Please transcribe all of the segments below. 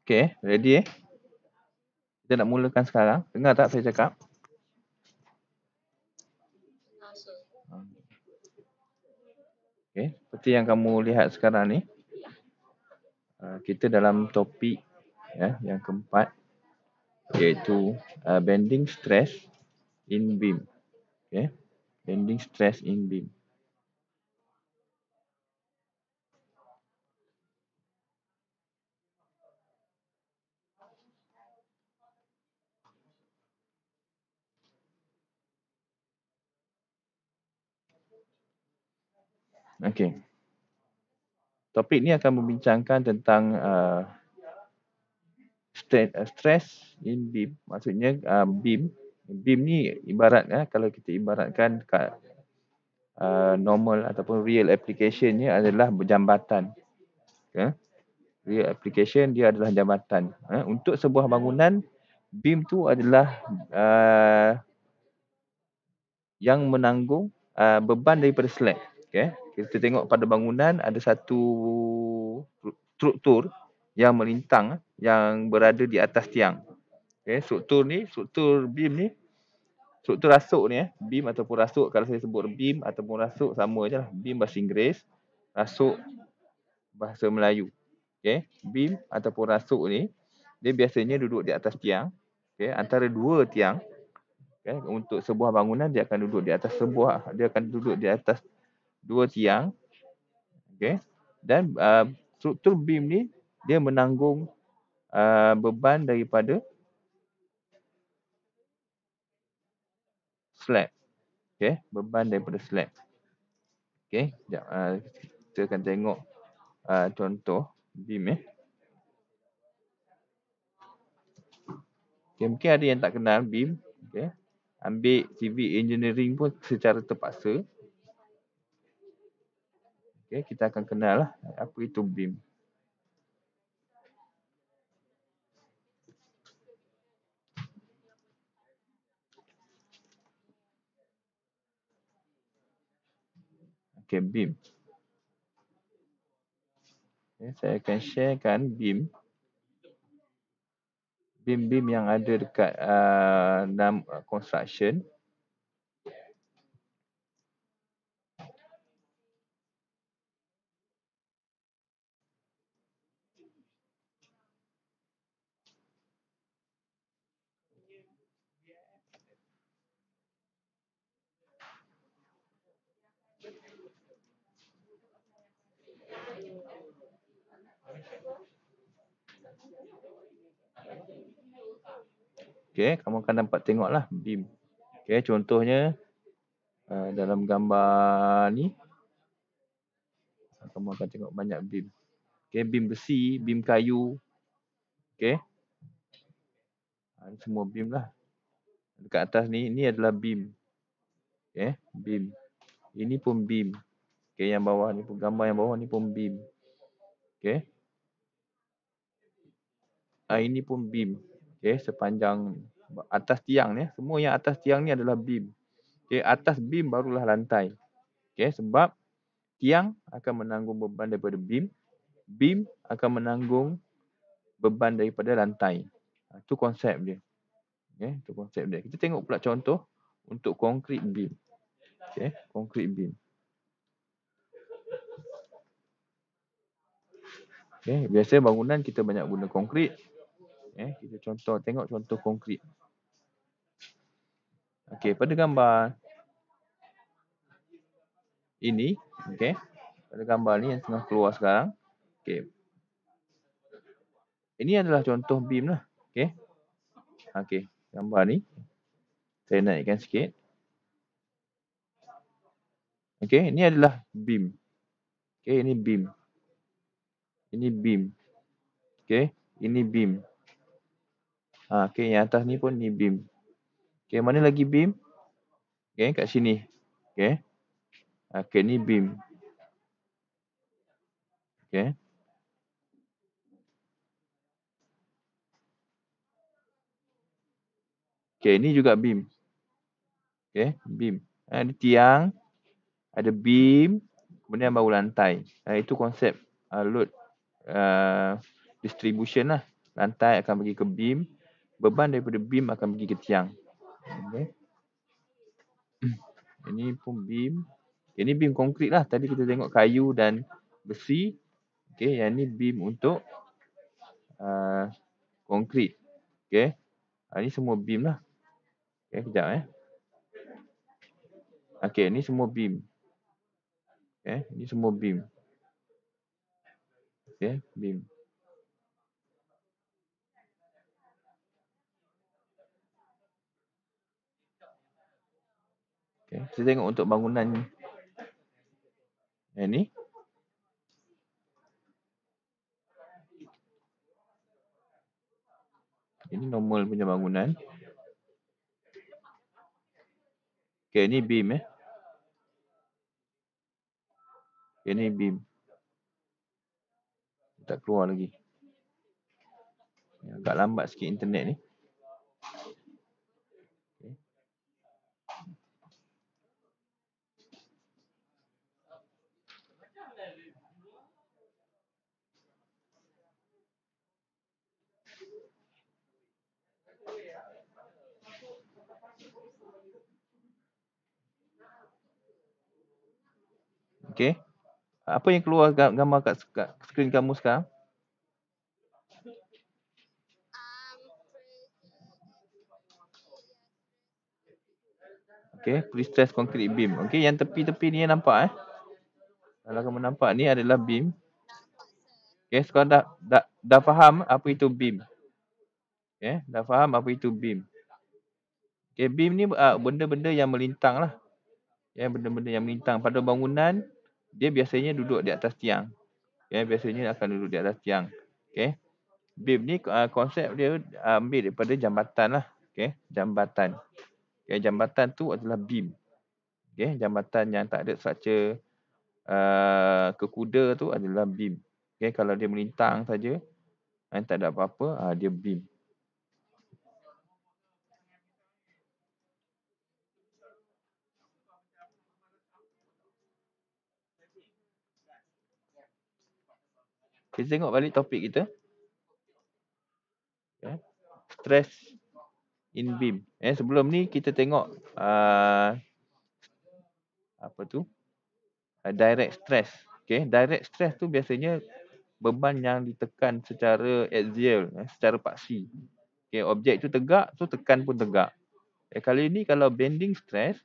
Okey, ready Kita nak mulakan sekarang. Dengar tak saya cakap? Okey, seperti yang kamu lihat sekarang ni, kita dalam topik yang keempat, iaitu bending stress in beam. Okey, bending stress in beam. Okey. Topik ni akan membincangkan tentang stress in beam. Maksudnya beam. Beam ni ibarat kalau kita ibaratkan kat normal ataupun real application-nya adalah jambatan. Real application dia adalah jambatan. Untuk sebuah bangunan, beam tu adalah yang menanggung beban daripada slab. Okay. Kita tengok pada bangunan ada satu struktur yang melintang yang berada di atas tiang. Okay. Struktur beam ni, struktur rasuk ni beam ataupun rasuk, kalau saya sebut beam ataupun rasuk sama je lah. Beam bahasa Inggeris, rasuk bahasa Melayu. Okay. Beam ataupun rasuk ni dia biasanya duduk di atas tiang. Okay. Antara dua tiang. Okay. Untuk sebuah bangunan dia akan duduk di atas dua tiang. Okay. Dan struktur beam ni dia menanggung beban daripada slab. Okay. Beban daripada slab. Okay. Sekejap, kita akan tengok contoh beam . Okay. Mungkin ada yang tak kenal beam. Okay. Ambil civil engineering pun secara terpaksa. Okay. Kita akan kenal lah apa itu beam. Okay, beam. Okay, saya akan sharekan beam. Beam-beam yang ada dekat dalam construction. Okay, kamu akan dapat tengoklah beam. Okay, contohnya dalam gambar ni, kamu akan tengok banyak beam. Okay, beam besi, beam kayu. Okay. Semua beam lah. Dekat atas ni adalah beam. Okay, beam. Ini pun beam. Okay, yang bawah ni pun, gambar yang bawah ni pun beam. Okay. Ini pun beam. Okay, sepanjang atas tiang ni, semua yang atas tiang ni adalah beam. Okay, atas beam barulah lantai. Okay, sebab tiang akan menanggung beban daripada beam. Beam akan menanggung beban daripada lantai. Itu konsep dia. Okay, itu konsep dia. Kita tengok pula contoh untuk concrete beam. Okay, concrete beam. Okay, biasa bangunan kita banyak guna konkrit. Kita tengok contoh konkrit. Okay, pada gambar ini, okay, pada gambar ni yang tengah keluar sekarang, okay, ini adalah contoh beam lah. Okay, okay, gambar ni saya naikkan sikit. Okay, ini adalah beam. Okay, ini beam. Ini beam. Okay, ini beam. Okay, yang atas ni pun ni beam. Okay, mana lagi beam? Okay, kat sini. Okay. Okay, ni beam. Okay. Okay, ni juga beam. Okay, beam. Ada tiang, ada beam, kemudian baru lantai. Itu konsep load distribution lah. Lantai akan pergi ke beam. Beban daripada beam akan pergi ke tiang. Okey. Ini pun beam. Ini beam konkrit lah. Tadi kita tengok kayu dan besi. Okey, yang ni beam untuk konkrit. Okey. Ini semua beam lah. Okey, kejap Okey, ni semua beam. Okey, ni semua beam. Okey, beam. Okey, kita tengok untuk bangunan yang ni. Ini normal punya bangunan. Okey, ni beam Okey, ni beam. Tak keluar lagi. Agak lambat sikit internet ni. Okey. Apa yang keluar gambar kat skrin kamu sekarang? Okey, pre-stress concrete beam. Okey, yang tepi-tepi ni nampak Kalau kamu nampak ni adalah beam. Okey, sekarang dah faham apa itu beam. Okey, dah faham apa itu beam. Okey, beam ni benda-benda yang melintang lah. Benda-benda yang melintang pada bangunan, dia biasanya duduk di atas tiang. Biasanya akan duduk di atas tiang. Okey. Beam ni konsep dia ambil daripada jambatan lah. Okey, jambatan. Okey, jambatan tu adalah beam. Okey, jambatan yang tak ada struktur kekuda tu adalah beam. Okey, kalau dia melintang saja, tak ada apa-apa, dia beam. Kita tengok balik topik kita. Okay. Stress in beam. Sebelum ni kita tengok direct stress. Okay. Direct stress tu biasanya beban yang ditekan secara axial, secara paksi. Okay. Objek tu tegak, tu tekan pun tegak. Kali ni kalau bending stress,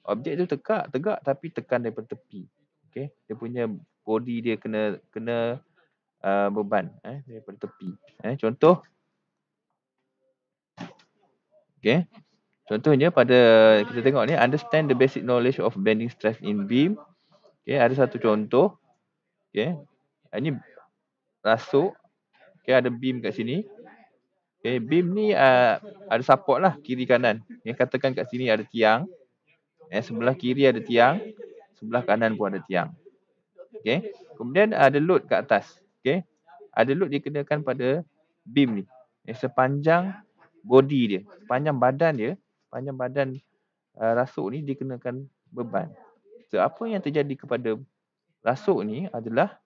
objek tu tegak tapi tekan daripada tepi. Okay. Dia punya body dia kena beban daripada tepi. Contoh. Okay. Contohnya pada kita tengok ni, understand the basic knowledge of bending stress in beam. Okay, ada satu contoh. Okay. Ini rasuk. Okay, ada beam kat sini. Okay, beam ni ada support lah kiri kanan. Katakan kat sini ada tiang. Sebelah kiri ada tiang. Sebelah kanan pun ada tiang. Okay. Kemudian ada load kat atas. Okay. Ada load dikenakan pada beam ni. Sepanjang body dia. Sepanjang badan rasuk ni dikenakan beban. So, apa yang terjadi kepada rasuk ni adalah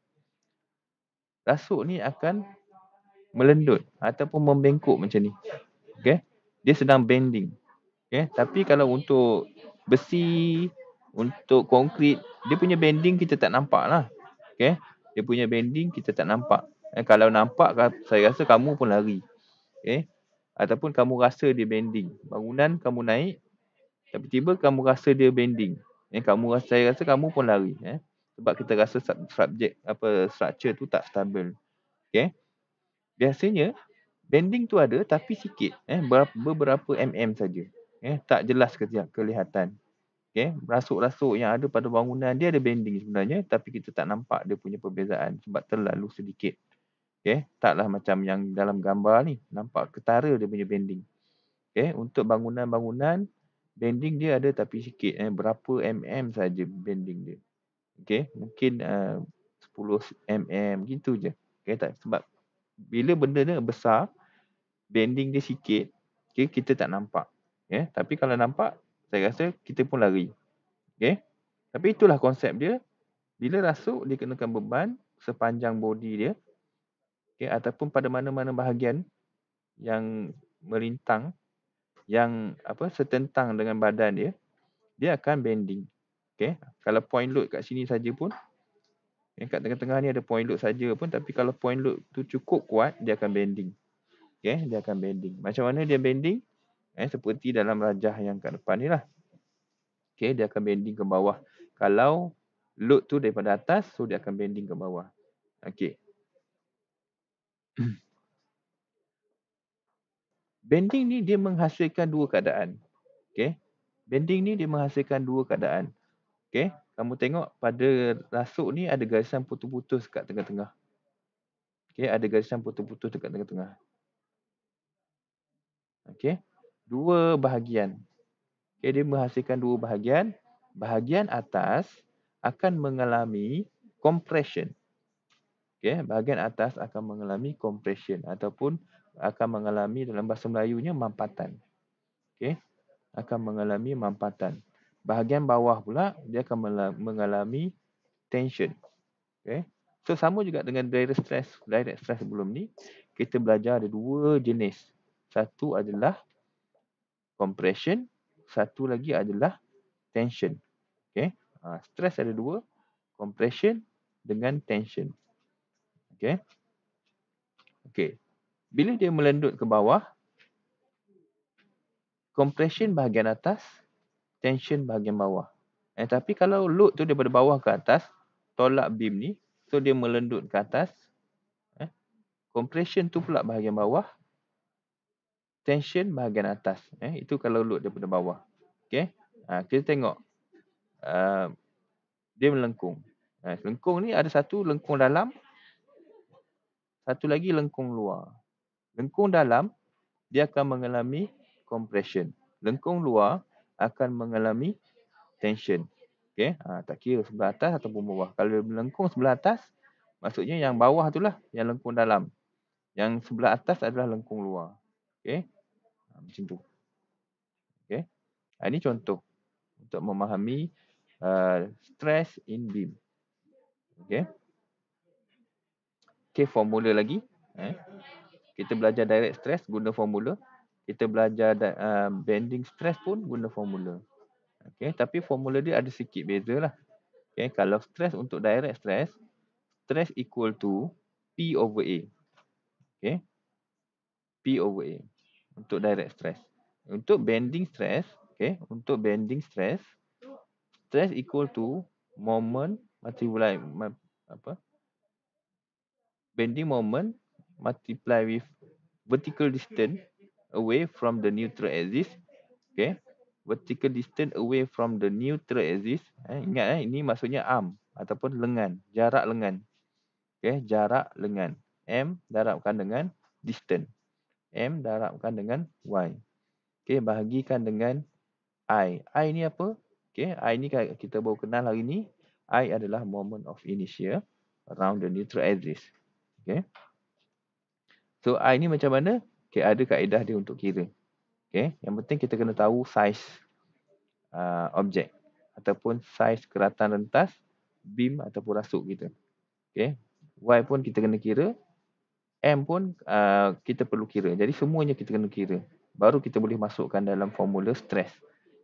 rasuk ni akan melendut ataupun membengkok macam ni. Okay. Dia sedang bending. Okay. Tapi kalau untuk besi, untuk konkrit, dia punya bending kita tak nampak lah. Okay. Dia punya bending kita tak nampak. Kalau nampak, saya rasa kamu pun lari. Okay. Ataupun kamu rasa dia bending. Bangunan kamu naik, tapi tiba kamu rasa dia bending. Saya rasa kamu pun lari. Sebab kita rasa structure tu tak stabil. Okay. Biasanya bending tu ada tapi sikit. Beberapa saja. Tak jelas kelihatan. Okay. Rasuk-rasuk yang ada pada bangunan dia ada bending sebenarnya, tapi kita tak nampak dia punya perbezaan sebab terlalu sedikit. Okay. Taklah macam yang dalam gambar ni. Nampak ketara dia punya bending. Okay. Untuk bangunan-bangunan, bending dia ada tapi sikit. Berapa saja bending dia. Okay. Mungkin 10 gitu je. Okay. Tak, sebab bila benda ni besar, bending dia sikit, okay, kita tak nampak. Okay. Tapi kalau nampak, saya rasa kita pun lari. Okay. Tapi itulah konsep dia. Bila rasuk, dia kenakan beban sepanjang body dia. Okay. Ataupun pada mana-mana bahagian yang melintang, yang setentang dengan badan dia, dia akan bending. Okey, kalau point load kat sini saja pun, kat tengah-tengah ni ada point load saja pun, tapi kalau point load tu cukup kuat, dia akan bending. Okey, dia akan bending. Macam mana dia bending? Seperti dalam rajah yang kat depan ni lah. Okey, dia akan bending ke bawah. Kalau load tu daripada atas, so dia akan bending ke bawah. Okey. Bending ni dia menghasilkan dua keadaan. Okey. Bending ni dia menghasilkan dua keadaan. Okey. Kamu tengok pada rasuk ni ada garisan putus-putus kat tengah-tengah. Okey, ada garisan putus-putus dekat tengah-tengah. Okey. Dua bahagian. Okey, dia menghasilkan dua bahagian. Bahagian atas akan mengalami compression. Okey, bahagian atas akan mengalami compression ataupun akan mengalami dalam bahasa Melayunya mampatan. Okey, akan mengalami mampatan. Bahagian bawah pula dia akan mengalami tension. Okey. So sama juga dengan direct stress. Direct stress sebelum ni kita belajar ada dua jenis. Satu adalah compression, satu lagi adalah tension. Okey. Stress ada dua, compression dengan tension. Okey. Okey. Bila dia melendut ke bawah, compression bahagian atas, tension bahagian bawah. Tapi kalau load tu daripada bawah ke atas, tolak beam ni, so dia melendut ke atas. Compression tu pula bahagian bawah, tension bahagian atas. Itu kalau load daripada bawah. Okey. Kita tengok. Dia melengkung. Lengkung ni ada satu lengkung dalam, satu lagi lengkung luar. Lengkung dalam, dia akan mengalami compression. Lengkung luar akan mengalami tension. Okey, tak kira sebelah atas ataupun bawah. Kalau melengkung sebelah atas, maksudnya yang bawah itulah yang lengkung dalam. Yang sebelah atas adalah lengkung luar. Okey. Macam tu. Okey. Ini contoh untuk memahami stress in beam. Okey. Okey, formula lagi. Kita belajar direct stress guna formula. Kita belajar bending stress pun guna formula. Okey, tapi formula dia ada sikit beza lah. Okey, kalau stress untuk direct stress, stress equal to P over A. Okey. P over A untuk direct stress. Untuk bending stress, okey, untuk bending stress, stress equal to moment multiply bending moment multiply with vertical distance away from the neutral axis. Okay. Vertical distance away from the neutral axis. Ingat ini maksudnya arm ataupun lengan, jarak lengan. Okay, jarak lengan. M darabkan dengan distance. M darabkan dengan Y. Okay, bahagikan dengan I. I ni apa? Okay, I ni kita baru kenal hari ni. I adalah moment of inertia around the neutral axis. Okay. So I ni macam mana? Okay, ada kaedah dia untuk kira. Okay, yang penting kita kena tahu saiz objek ataupun saiz keratan rentas beam ataupun rasuk kita. Okay, Y pun kita kena kira, M pun kita perlu kira. Jadi semuanya kita kena kira. Baru kita boleh masukkan dalam formula stress.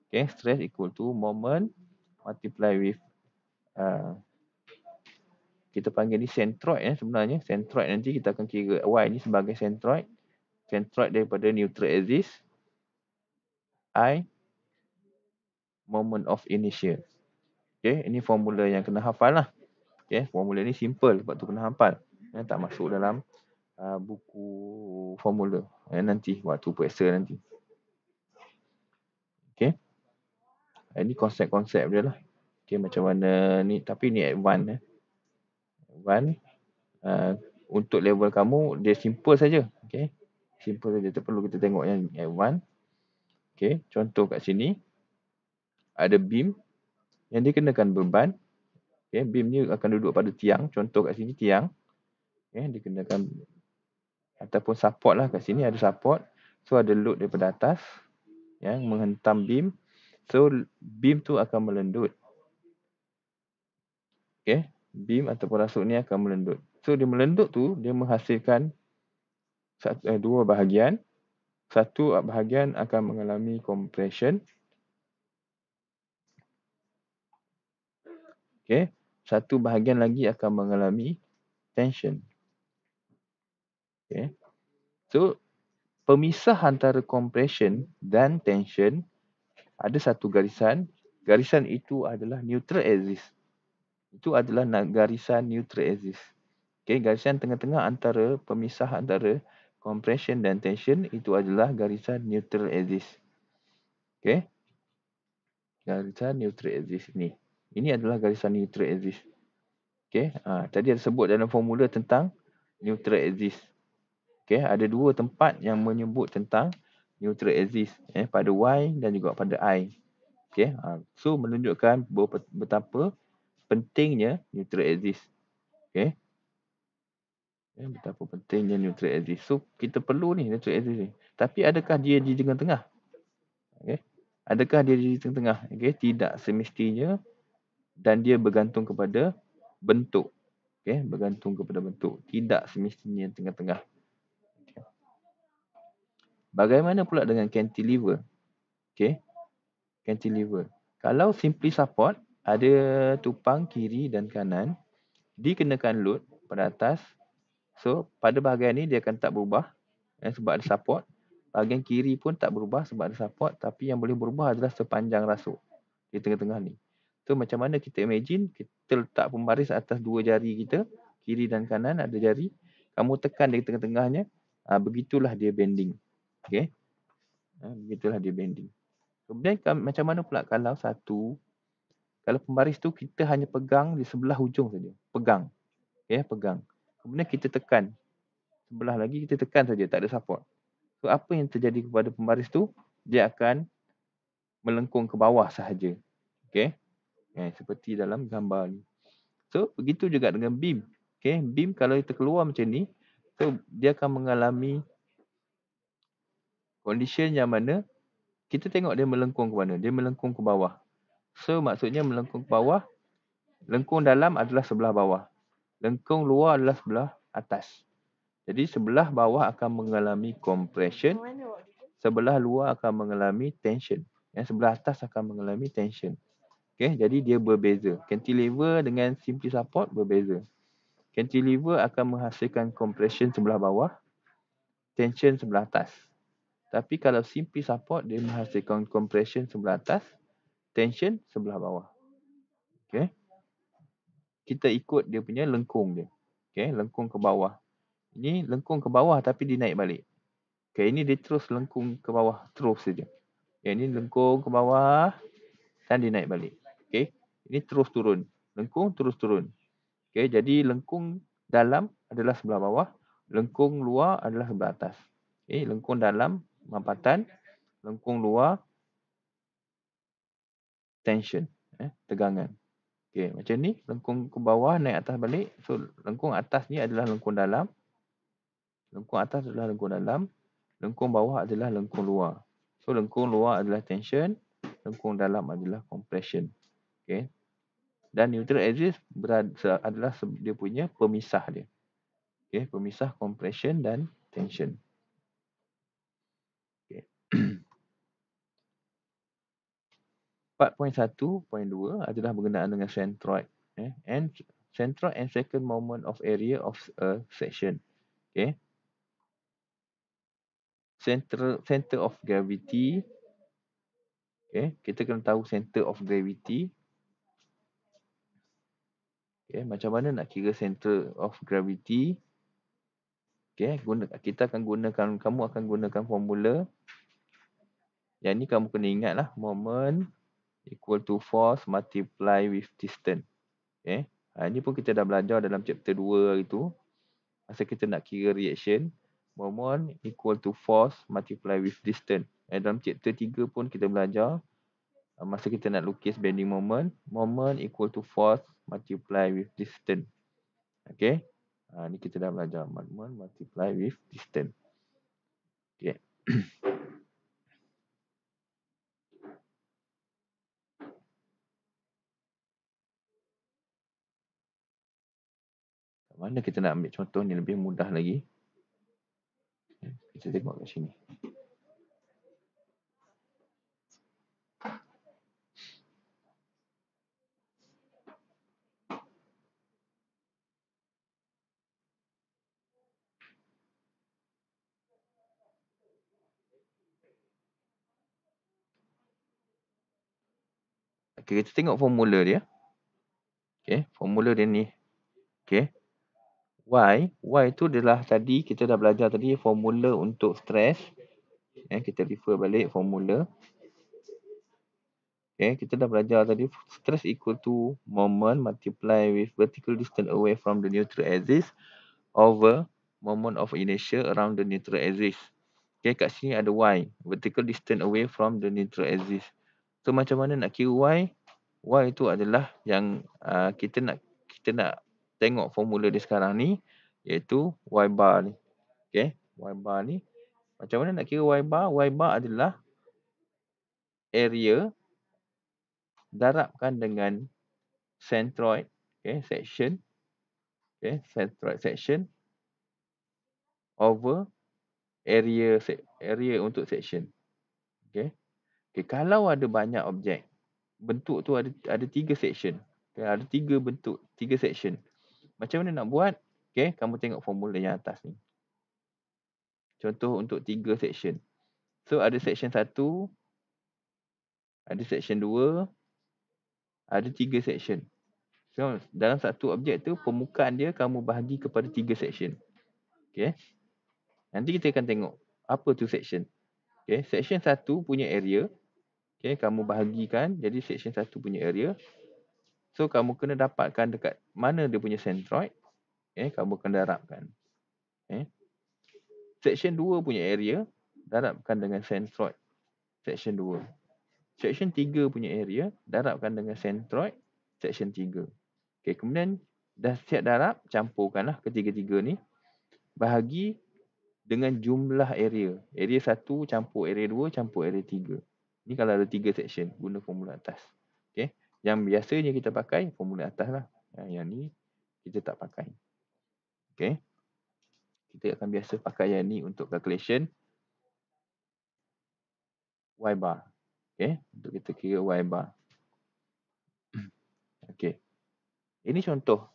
Okay, stress equal to moment multiply with kita panggil ni centroid sebenarnya. Centroid nanti kita akan kira Y ni sebagai centroid. Centroid daripada neutral axis. I moment of inertia. Okay, ini formula yang kena hafal lah. Okay, formula ni simple sebab tu kena hafal. Tak masuk dalam buku formula. Nanti waktu periksa nanti. Okay. Ini konsep-konsep dia lah. Okay, macam mana ni. Tapi ni advance. Advance. Untuk level kamu, dia simple saja. Okay. Simple saja. Tak perlu kita tengok yang advance. Okay. Contoh kat sini. Ada beam yang dikenakan beban. Okay. Beam ni akan duduk pada tiang. Contoh kat sini tiang. Okay. Dikenakan ataupun support lah kat sini ada support. So ada load daripada atas yang menghentam beam. So beam tu akan melendut. Okay. Beam ataupun rasuk ni akan melendut. So dia melendut tu dia menghasilkan dua bahagian. Satu bahagian akan mengalami compression. Okay. Satu bahagian lagi akan mengalami tension. Okay. So, pemisah antara compression dan tension ada satu garisan. Garisan itu adalah neutral axis. Itu adalah garisan neutral axis. Okay, garisan tengah-tengah antara pemisah antara compression dan tension itu adalah garisan neutral axis. Okay. Garisan neutral axis ini. Ini adalah garisan neutral axis. Okay. Tadi ada sebut dalam formula tentang neutral axis. Okay. Ada dua tempat yang menyebut tentang neutral axis. Pada Y dan juga pada I. Okay. So menunjukkan betapa pentingnya neutral axis. Okay. Betapa pentingnya neutral axis. So kita perlu ni neutral axis ni. Tapi adakah dia di tengah-tengah? Okay. Adakah dia di tengah-tengah? Okay. Tidak semestinya. Dan dia bergantung kepada bentuk. Okay. Bergantung kepada bentuk. Tidak semestinya tengah-tengah. Okay. Bagaimana pula dengan cantilever? Okay. Cantilever. Kalau simply support, ada tupang kiri dan kanan, dikenakan load pada atas. So, pada bahagian ni dia akan tak berubah sebab ada support. Bahagian kiri pun tak berubah sebab ada support. Tapi yang boleh berubah adalah sepanjang rasuk di tengah-tengah ni. So, macam mana kita imagine, kita letak pembaris atas dua jari kita, kiri dan kanan ada jari. Kamu tekan di tengah-tengahnya, begitulah dia bending. Okay. Begitulah dia bending. Kemudian macam mana pula kalau pembaris tu kita hanya pegang di sebelah hujung saja. Pegang. Pegang. Kemudian kita tekan. Sebelah lagi kita tekan saja, tak ada support. So apa yang terjadi kepada pembaris tu? Dia akan melengkung ke bawah sahaja. Okay. Seperti dalam gambar ni. So begitu juga dengan beam. Okay. Beam kalau kita keluar macam ni, so dia akan mengalami condition yang mana kita tengok dia melengkung ke mana. Dia melengkung ke bawah. So maksudnya melengkung ke bawah, lengkung dalam adalah sebelah bawah. Lengkung luar adalah sebelah atas. Jadi sebelah bawah akan mengalami compression. Sebelah luar akan mengalami tension. Sebelah atas akan mengalami tension. Okay, jadi dia berbeza. Cantilever dengan simply support berbeza. Cantilever akan menghasilkan compression sebelah bawah. Tension sebelah atas. Tapi kalau simply support, dia menghasilkan compression sebelah atas. Tension sebelah bawah. Okay. Kita ikut dia punya lengkung dia. Okay, lengkung ke bawah. Ini lengkung ke bawah tapi dia naik balik. Okay, ini dia terus lengkung ke bawah. Terus saja. Okay, ini lengkung ke bawah dan dia naik balik. Okay, ini terus turun. Lengkung terus turun. Okay, jadi lengkung dalam adalah sebelah bawah. Lengkung luar adalah sebelah atas. Okay, lengkung dalam mampatan. Lengkung luar tension. Tegangan. Okay, macam ni. Lengkung ke bawah naik atas balik. So, lengkung atas ni adalah lengkung dalam. Lengkung atas adalah lengkung dalam. Lengkung bawah adalah lengkung luar. So, lengkung luar adalah tension. Lengkung dalam adalah compression. Okay. Dan neutral axis adalah dia punya pemisah dia. Okay, pemisah compression dan tension. Okay. 4.1.2 adalah berkenaan dengan centroid. And centroid and second moment of area of a section. Okay. Center of gravity. Okay. Kita kena tahu center of gravity. Okay. Macam mana nak kira center of gravity? Okay. Kita akan gunakan, kamu akan gunakan formula. Yang ni kamu kena ingat lah. Moment equal to force multiply with distance. Okay. Ini pun kita dah belajar dalam chapter 2 hari tu. Masa kita nak kira reaction. Moment equal to force multiply with distance. Dalam chapter 3 pun kita belajar. Masa kita nak lukis bending moment. Moment equal to force multiply with distance. Okay. Ni kita dah belajar. Moment multiply with distance. Okay. Mana kita nak ambil contoh ni lebih mudah lagi. Kita tengok kat sini. Okay, kita tengok formula dia. Okay, formula dia ni. Okay. Y tu adalah tadi kita dah belajar tadi formula untuk stress. Kita refer balik formula. Kita dah belajar tadi stress equal to moment multiply with vertical distance away from the neutral axis over moment of inertia around the neutral axis. Kat sini ada Y, vertical distance away from the neutral axis. So macam mana nak kira Y? Y itu adalah yang kita nak tengok formula dia sekarang ni, iaitu Y bar ni. Y bar ni. Macam mana nak kira Y bar? Y bar adalah area darabkan dengan centroid, section, centroid section over area untuk section. Kalau ada banyak objek, bentuk tu ada 3 section. Ada 3 bentuk, 3 section. Macam mana nak buat? Kamu tengok formula yang atas ni. Contoh untuk 3 section. So ada section 1, ada section 2, ada 3 section. So dalam satu objek tu permukaan dia kamu bahagi kepada 3 section. Nanti kita akan tengok apa tu section. Section 1 punya area, kamu bahagikan jadi section 1 punya area. So kamu kena dapatkan dekat mana dia punya centroid. Kamu kena darabkan. Section 2 punya area darabkan dengan centroid section 2. Section 3 punya area darabkan dengan centroid section 3. Kemudian dah siap darab, campurkanlah ketiga-tiga ni. Bahagi dengan jumlah area. Area 1 campur area 2 campur area 3. Ni kalau ada 3 section guna formula atas. Yang biasanya kita pakai formula atas lah. Yang ni kita tak pakai. Kita akan biasa pakai yang ni untuk calculation Y bar. Untuk kita kira Y bar. Ini contoh.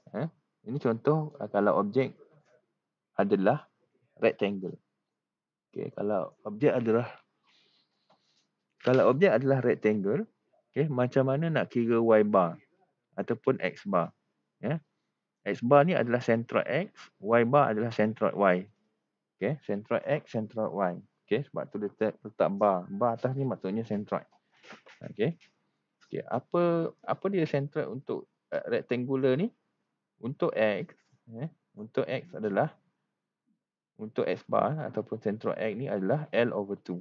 Ini contoh kalau objek adalah rectangle. Kalau objek adalah rectangle, macam mana nak kira Y bar ataupun X bar? X bar ni adalah centroid X, Y bar adalah centroid Y. Centroid X, centroid Y. Sebab tu dia letak bar. Bar atas ni maksudnya centroid. Apa dia centroid untuk rectangular ni? Untuk X adalah untuk X bar ataupun centroid X ni adalah L over 2.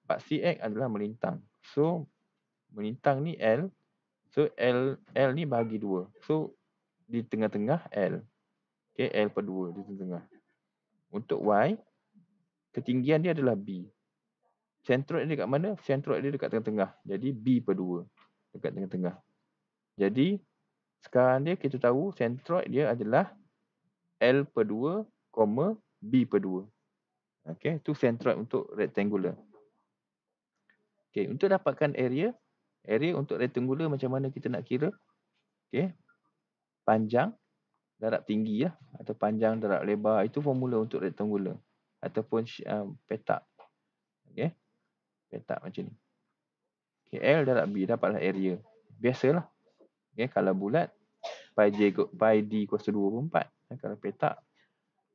Paksi X adalah melintang. So melintang ni L. So L ni bahagi 2. So di tengah-tengah L. L per 2 di tengah-tengah. Untuk Y, ketinggian dia adalah B. Centroid dia dekat mana? Centroid dia dekat tengah-tengah. Jadi B per 2 dekat tengah-tengah. Jadi sekarang dia kita tahu centroid dia adalah L per 2, B per 2. Itu centroid untuk rectangular. Untuk dapatkan area untuk rectangular macam mana kita nak kira? Panjang darab tinggi atau panjang darab lebar, itu formula untuk rectangular ataupun petak. Petak macam ni. L darab B dapatlah area. Biasalah. Kalau bulat pi d equals to 24. Kalau petak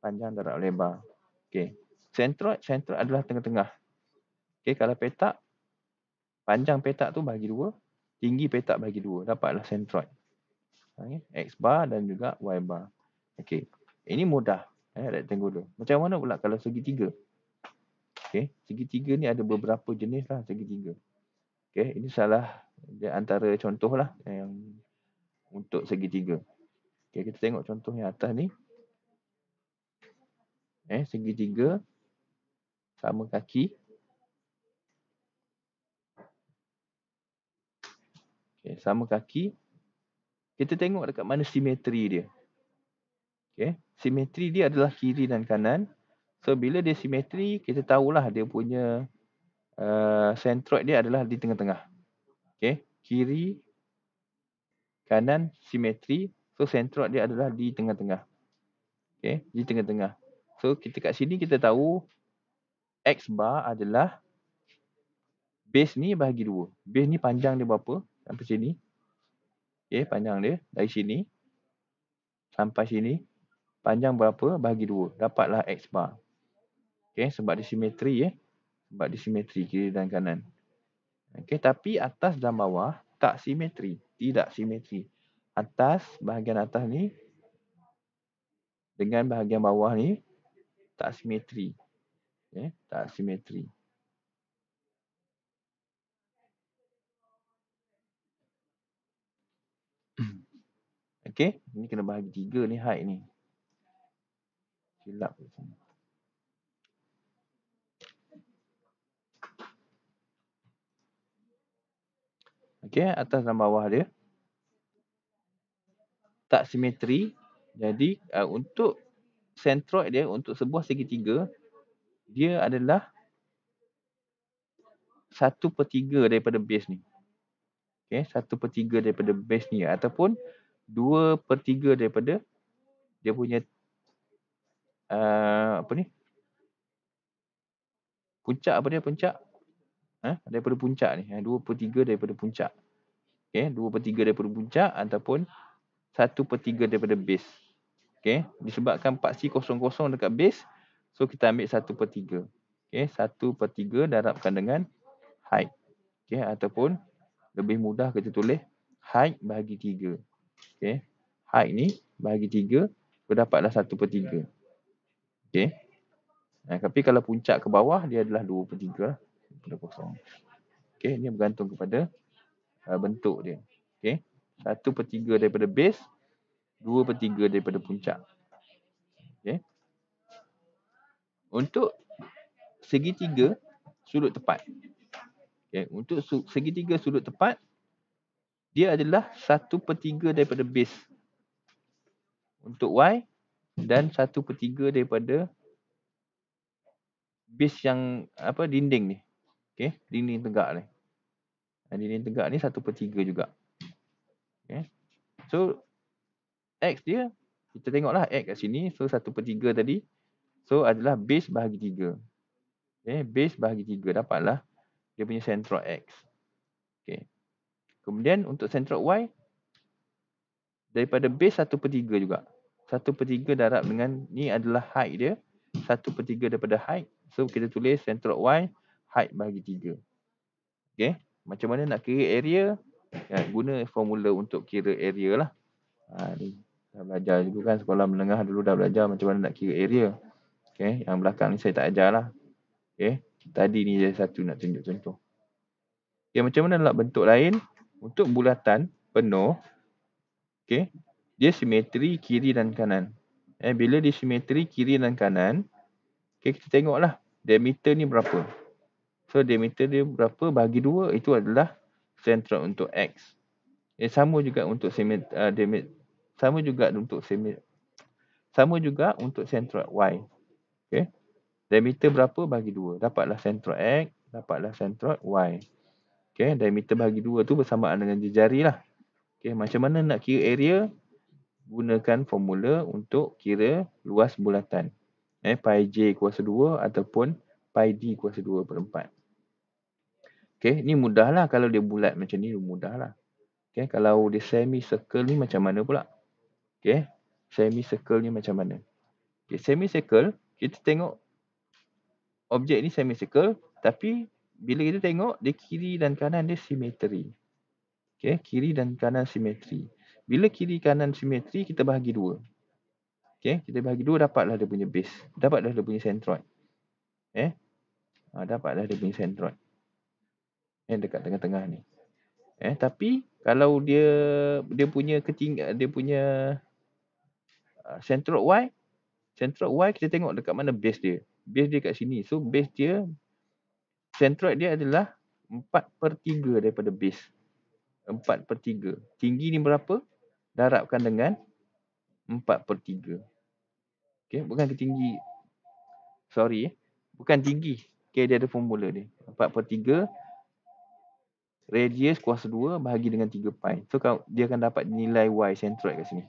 panjang darab lebar. Centroid adalah tengah-tengah. Kalau petak, panjang petak tu bagi 2, tinggi petak bagi 2, dapatlah centroid. X bar dan juga Y bar. Ini mudah, rectangular. Macam mana pula kalau segitiga? Segitiga ni ada beberapa jenis lah segitiga. Ini salah di antara contoh lah yang untuk segitiga. Kita tengok contoh yang atas ni. Segitiga sama kaki. Sama kaki. Kita tengok dekat mana simetri dia. Simetri dia adalah kiri dan kanan. So bila dia simetri, kita tahulah dia punya centroid dia adalah di tengah-tengah. Kiri, kanan, simetri. So centroid dia adalah di tengah-tengah. Di tengah-tengah. So kita kat sini kita tahu X bar adalah Base ni bahagi 2. Base ni panjang dia berapa? Sampai sini. Okey, panjang dia dari sini sampai sini. Panjang berapa? Bahagi 2. Dapatlah X bar. Okey, sebab dia simetri Sebab dia simetri kiri dan kanan. Okey, tapi atas dan bawah tak simetri. Tidak simetri. Bahagian atas ni dengan bahagian bawah ni tak simetri. Tak simetri. Okey, ni kena bahagi 3 ni height ni. Silap. Okey, atas dan bawah dia tak simetri. Jadi untuk centroid dia, untuk sebuah segitiga, dia adalah 1/3 daripada base ni. Okey, 1/3 daripada base ni ataupun 2/3 daripada dia punya apa ni? Puncak apa dia? Puncak? Daripada puncak ni. 2/3 daripada puncak. Okey, 2/3 daripada puncak ataupun 1/3 daripada base. Okey, disebabkan paksi kosong-kosong dekat base, so kita ambil 1/3. Okey, 1/3 darabkan dengan height. Okey, ataupun lebih mudah kita tulis height bahagi 3. Okey, height ni bahagi 3, so dapatlah 1/3. Okey. Tapi kalau puncak ke bawah, dia adalah 2/3 daripada kosong. Okey, ini bergantung kepada bentuk dia. Okey, 1/3 daripada base, 2/3 daripada puncak. Okey. Untuk segitiga sudut tepat. Okey, untuk segitiga sudut tepat, dia adalah 1/3 daripada base untuk Y dan 1/3 daripada base yang dinding ni. Okey, dinding tegak ni. Dinding tegak ni 1/3 juga. Okey. So X dia, kita tengoklah X kat sini. So 1/3 tadi. So adalah base bahagi 3. Okey, base bahagi 3. Dapatlah dia punya centroid X. Okey. Kemudian untuk centroid Y, daripada base 1/3 juga. 1/3 darab dengan, ni adalah height dia. 1/3 daripada height. So kita tulis centroid Y, height bahagi 3. Okey. Macam mana nak kira area? Guna formula untuk kira area lah. Ni dah belajar juga kan, sekolah menengah dulu dah belajar macam mana nak kira area. Okey, yang belakang ni saya tak ajar lah. Okey, tadi ni je satu nak tunjuk contoh. Okey, macam mana nak bentuk lain? Untuk bulatan penuh, okey, dia simetri kiri dan kanan. Bila dia simetri kiri dan kanan, okey, kita tengoklah diameter ni berapa. So diameter dia berapa bagi 2, itu adalah centroid untuk X. Sama juga untuk centroid Y. Okey. Diameter berapa bagi 2. Dapatlah centroid X, dapatlah centroid Y. Okey, diameter bagi 2 tu bersamaan dengan jari lah. Okey, macam mana nak kira area? Gunakan formula untuk kira luas bulatan. Pi J kuasa 2 ataupun pi D kuasa 2/4. Okey, ni mudahlah kalau dia bulat macam ni, mudahlah. Okey, kalau dia semi-circle ni macam mana pula? Okey, semi-circle ni macam mana? Okey, semi-circle, kita tengok objek ni semi-circle, tapi bila kita tengok dia kiri dan kanan dia simetri. Okey, kiri dan kanan simetri. Bila kiri kanan simetri, kita bahagi 2. Okey, kita bahagi 2, dapatlah dia punya base. Dapatlah dia punya centroid. Dapatlah dia punya centroid. Dekat tengah-tengah ni. Tapi kalau dia punya centroid Y, kita tengok dekat mana base dia. Base dia kat sini. So base dia, centroid dia adalah 4/3 daripada base. 4/3. Tinggi ni berapa? Darabkan dengan 4/3. Okey, bukan tinggi. Sorry. Bukan tinggi. Okey, dia ada formula dia. 4/3 radius kuasa 2 bahagi dengan 3 pi. So dia akan dapat nilai Y centroid kat sini.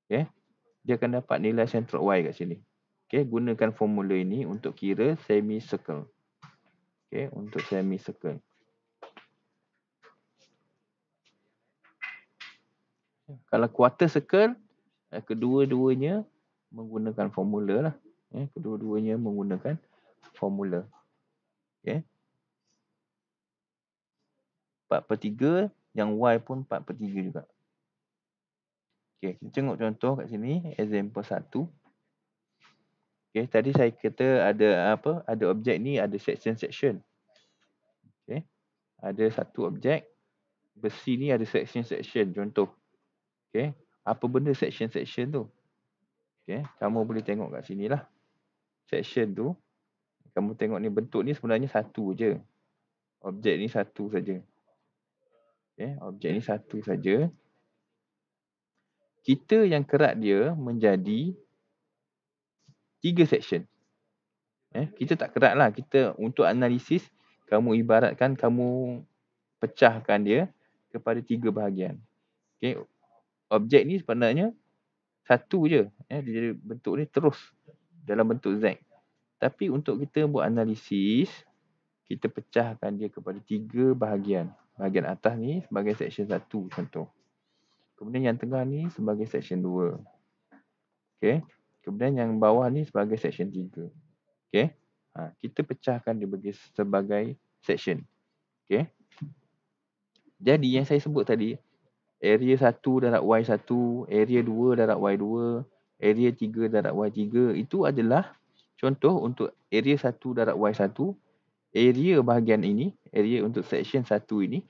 Okey. Dia akan dapat nilai centroid Y kat sini. Okey, gunakan formula ini untuk kira semicircle. Okay, untuk semicircle. Kalau quarter circle, kedua-duanya menggunakan formula lah. Kedua-duanya menggunakan formula. Okay. 4/3, yang Y pun 4/3 juga. Okay, kita tengok contoh kat sini, example 1. Okay, tadi saya kata ada objek ni ada section-section. Okay, ada satu objek besi ni ada section-section contoh. Okay, apa benda section-section tu? Okay, kamu boleh tengok kat sini lah. Section tu, kamu tengok ni bentuk ni sebenarnya satu je. Objek ni satu saja. Okay, objek ni satu saja. Kita yang kerat dia menjadi 3 section. Kita tak kerat lah. Kita untuk analisis, kamu ibaratkan kamu pecahkan dia kepada 3 bahagian. Okay, objek ni sebenarnya satu je. Dia bentuk ni terus dalam bentuk Z. Tapi untuk kita buat analisis, kita pecahkan dia kepada 3 bahagian. Bahagian atas ni sebagai section 1 contoh. Kemudian yang tengah ni sebagai section 2. Okay. Kemudian yang bawah ni sebagai section 3. Okay. Kita pecahkan dia sebagai section. Okay. Jadi yang saya sebut tadi, area 1 darab Y1, area 2 darab Y2, area 3 darab Y3, itu adalah contoh untuk area 1 darab Y1, area bahagian ini, area untuk section 1 ini.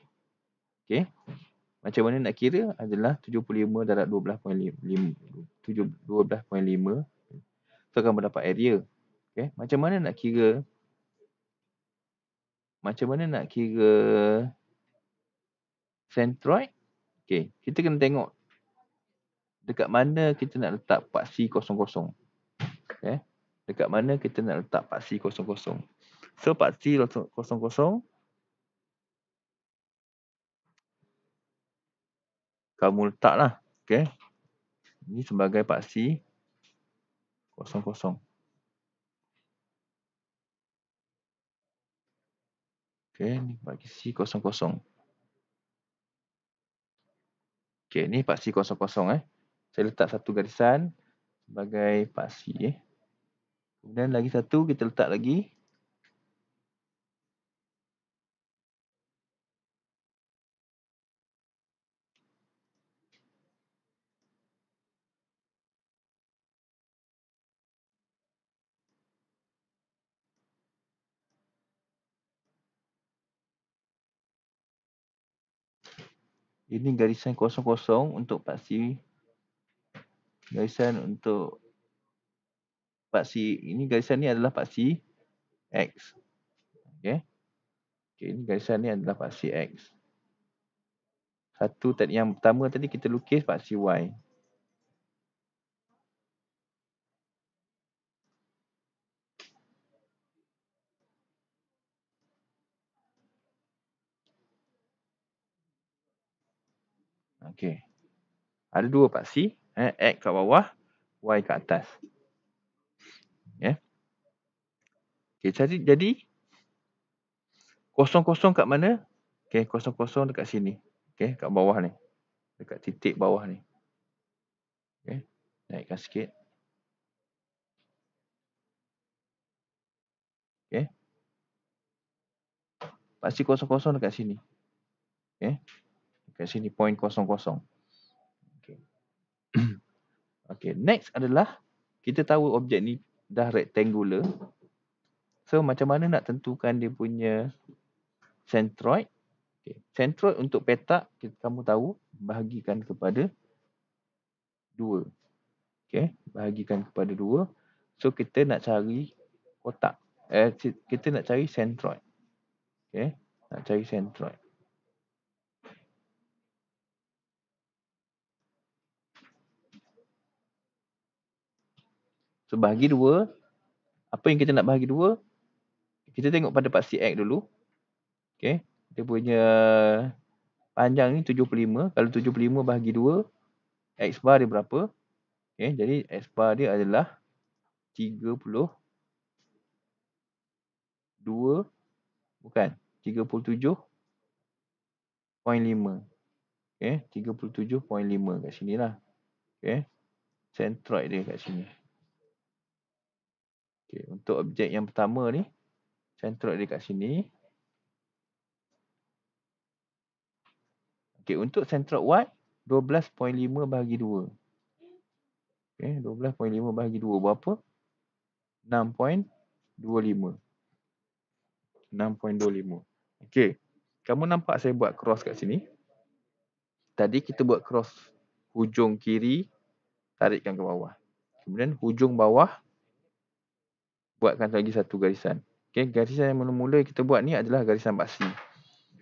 Okay. Macam mana nak kira adalah 75 darab 12.5. 12.5. So akan mendapat area. Okay. Macam mana nak kira centroid? Okay. Kita kena tengok dekat mana kita nak letak paksi 00. Okay. Dekat mana kita nak letak paksi 00. So paksi 00 kamu letaklah. Okay. Ini sebagai paksi 00. Okay, ni paksi 00. Okay, ni paksi 00. Saya letak satu garisan sebagai paksi. Kemudian lagi satu kita letak lagi. Ini garisan 00 untuk paksi. Garisan untuk paksi. Ini garisan ni adalah paksi X. Okay. Okay, ini garisan ni adalah paksi X. Satu tadi, yang pertama tadi kita lukis paksi Y. Okay. Ada dua paksi. X kat bawah, Y kat atas. Okay. Okay, jadi 00 kat mana? Okay, 00 dekat sini. Okay, kat bawah ni. Dekat titik bawah ni. Okay, naikkan sikit. Okay. Paksi 00 dekat sini. Okay. Dekat sini, point 00. Okay. Okay, next adalah kita tahu objek ni dah rectangular. So, macam mana nak tentukan dia punya centroid? Okay. Centroid untuk petak, kamu tahu, bahagikan kepada 2. Okay, bahagikan kepada 2. So, kita nak cari kotak. Kita nak cari centroid. Okay, nak cari centroid. So, bahagi 2. Apa yang kita nak bahagi 2? Kita tengok pada paksi X dulu. Okay, dia punya panjang ni 75. Kalau 75 bahagi 2, X bar dia berapa? Okay, jadi X bar dia adalah 32 Bukan. 37.5. Okay. 37.5 kat sini lah. Okay. Centroid dia kat sini. Okay. Untuk objek yang pertama ni, centroid dia kat sini. Okay. Untuk centroid Y, 12.5 bahagi 2. Okay. 12.5 bahagi 2 berapa? 6.25. 6.25. Okay. Kamu nampak saya buat cross kat sini? Tadi kita buat cross hujung kiri, tarikkan ke bawah. Kemudian hujung bawah, buatkan lagi satu garisan. Okay, garisan yang mula-mula kita buat ni adalah garisan paksi.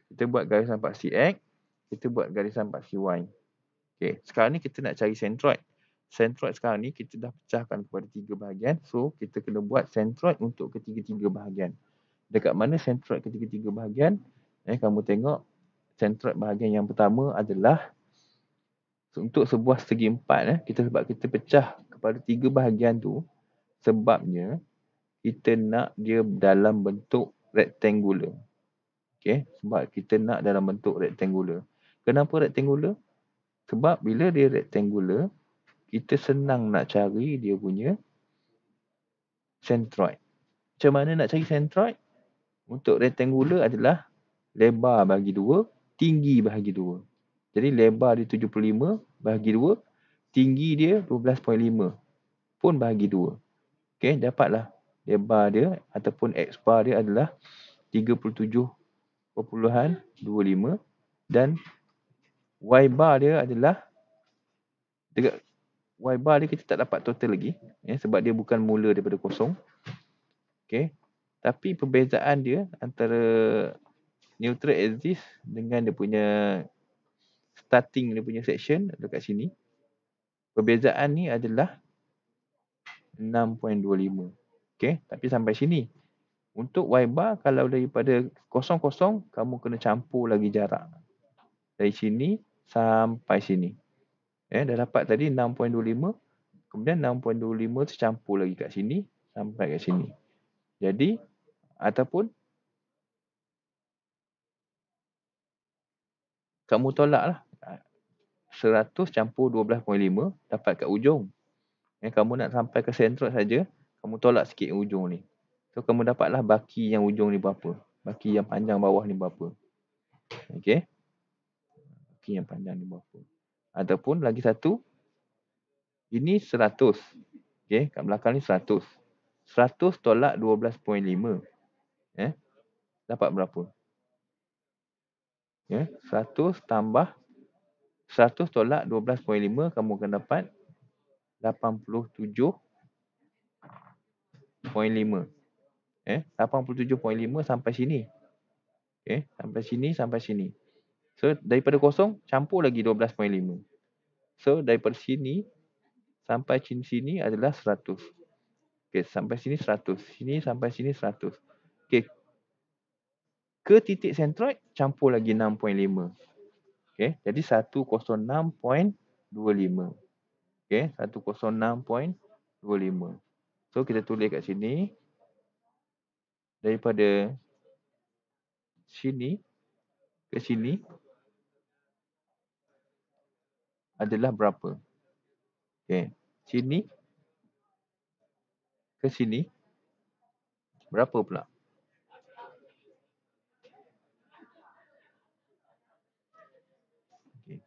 Kita buat garisan paksi X, kita buat garisan paksi Y. Okay, sekarang ni kita nak cari centroid. Centroid sekarang ni kita dah pecahkan kepada 3 bahagian. So, kita kena buat centroid untuk ketiga-tiga bahagian. Dekat mana centroid ketiga-tiga bahagian? Kamu tengok, centroid bahagian yang pertama adalah untuk sebuah segi empat. Sebab kita pecah kepada 3 bahagian tu, sebabnya kita nak dia dalam bentuk rectangular. Okay, sebab kita nak dalam bentuk rectangular. Kenapa rectangular? Sebab bila dia rectangular, kita senang nak cari dia punya centroid. Macam mana nak cari centroid? Untuk rectangular adalah lebar bahagi 2, tinggi bahagi 2. Jadi lebar dia 75 bahagi 2, tinggi dia 12.5 pun bahagi 2. Okay, dapatlah lebar dia ataupun X bar dia adalah 37.25 dan Y bar dia adalah dekat Y bar dia kita tak dapat total lagi sebab dia bukan mula daripada kosong. Okay, tapi perbezaan dia antara neutral axis dengan dia punya starting dia punya section dekat sini, perbezaan ni adalah 6.25. Okay, tapi sampai sini. Untuk Y bar, kalau daripada kosong-kosong, kamu kena campur lagi jarak. Dari sini sampai sini. Dah dapat tadi 6.25. Kemudian 6.25 tercampur lagi kat sini sampai kat sini. Jadi, ataupun kamu tolak lah. 100 campur 12.5 dapat kat ujung. Kamu nak sampai ke centroid saja, kamu tolak sikit ujung ni. So, kamu dapatlah baki yang ujung ni berapa. Baki yang panjang bawah ni berapa. Okay. Baki yang panjang ni berapa. Ataupun lagi satu, ini 100. Okay, kat belakang ni 100. 100 tolak 12.5. Dapat berapa? 100 tambah 100 tolak 12.5, kamu akan dapat 87.5. 87.5 sampai sini. Sampai sini. So, daripada kosong, campur lagi 12.5. So, daripada sini sampai sini adalah 100. Okay, sampai sini 100. Sini sampai sini 100. Okay. Ke titik centroid, campur lagi 6.5. Okay, jadi 106.25. Okay, 106.25. So, kita tulis kat sini. Daripada sini ke sini adalah berapa? Okay, sini ke sini berapa pula? Okay.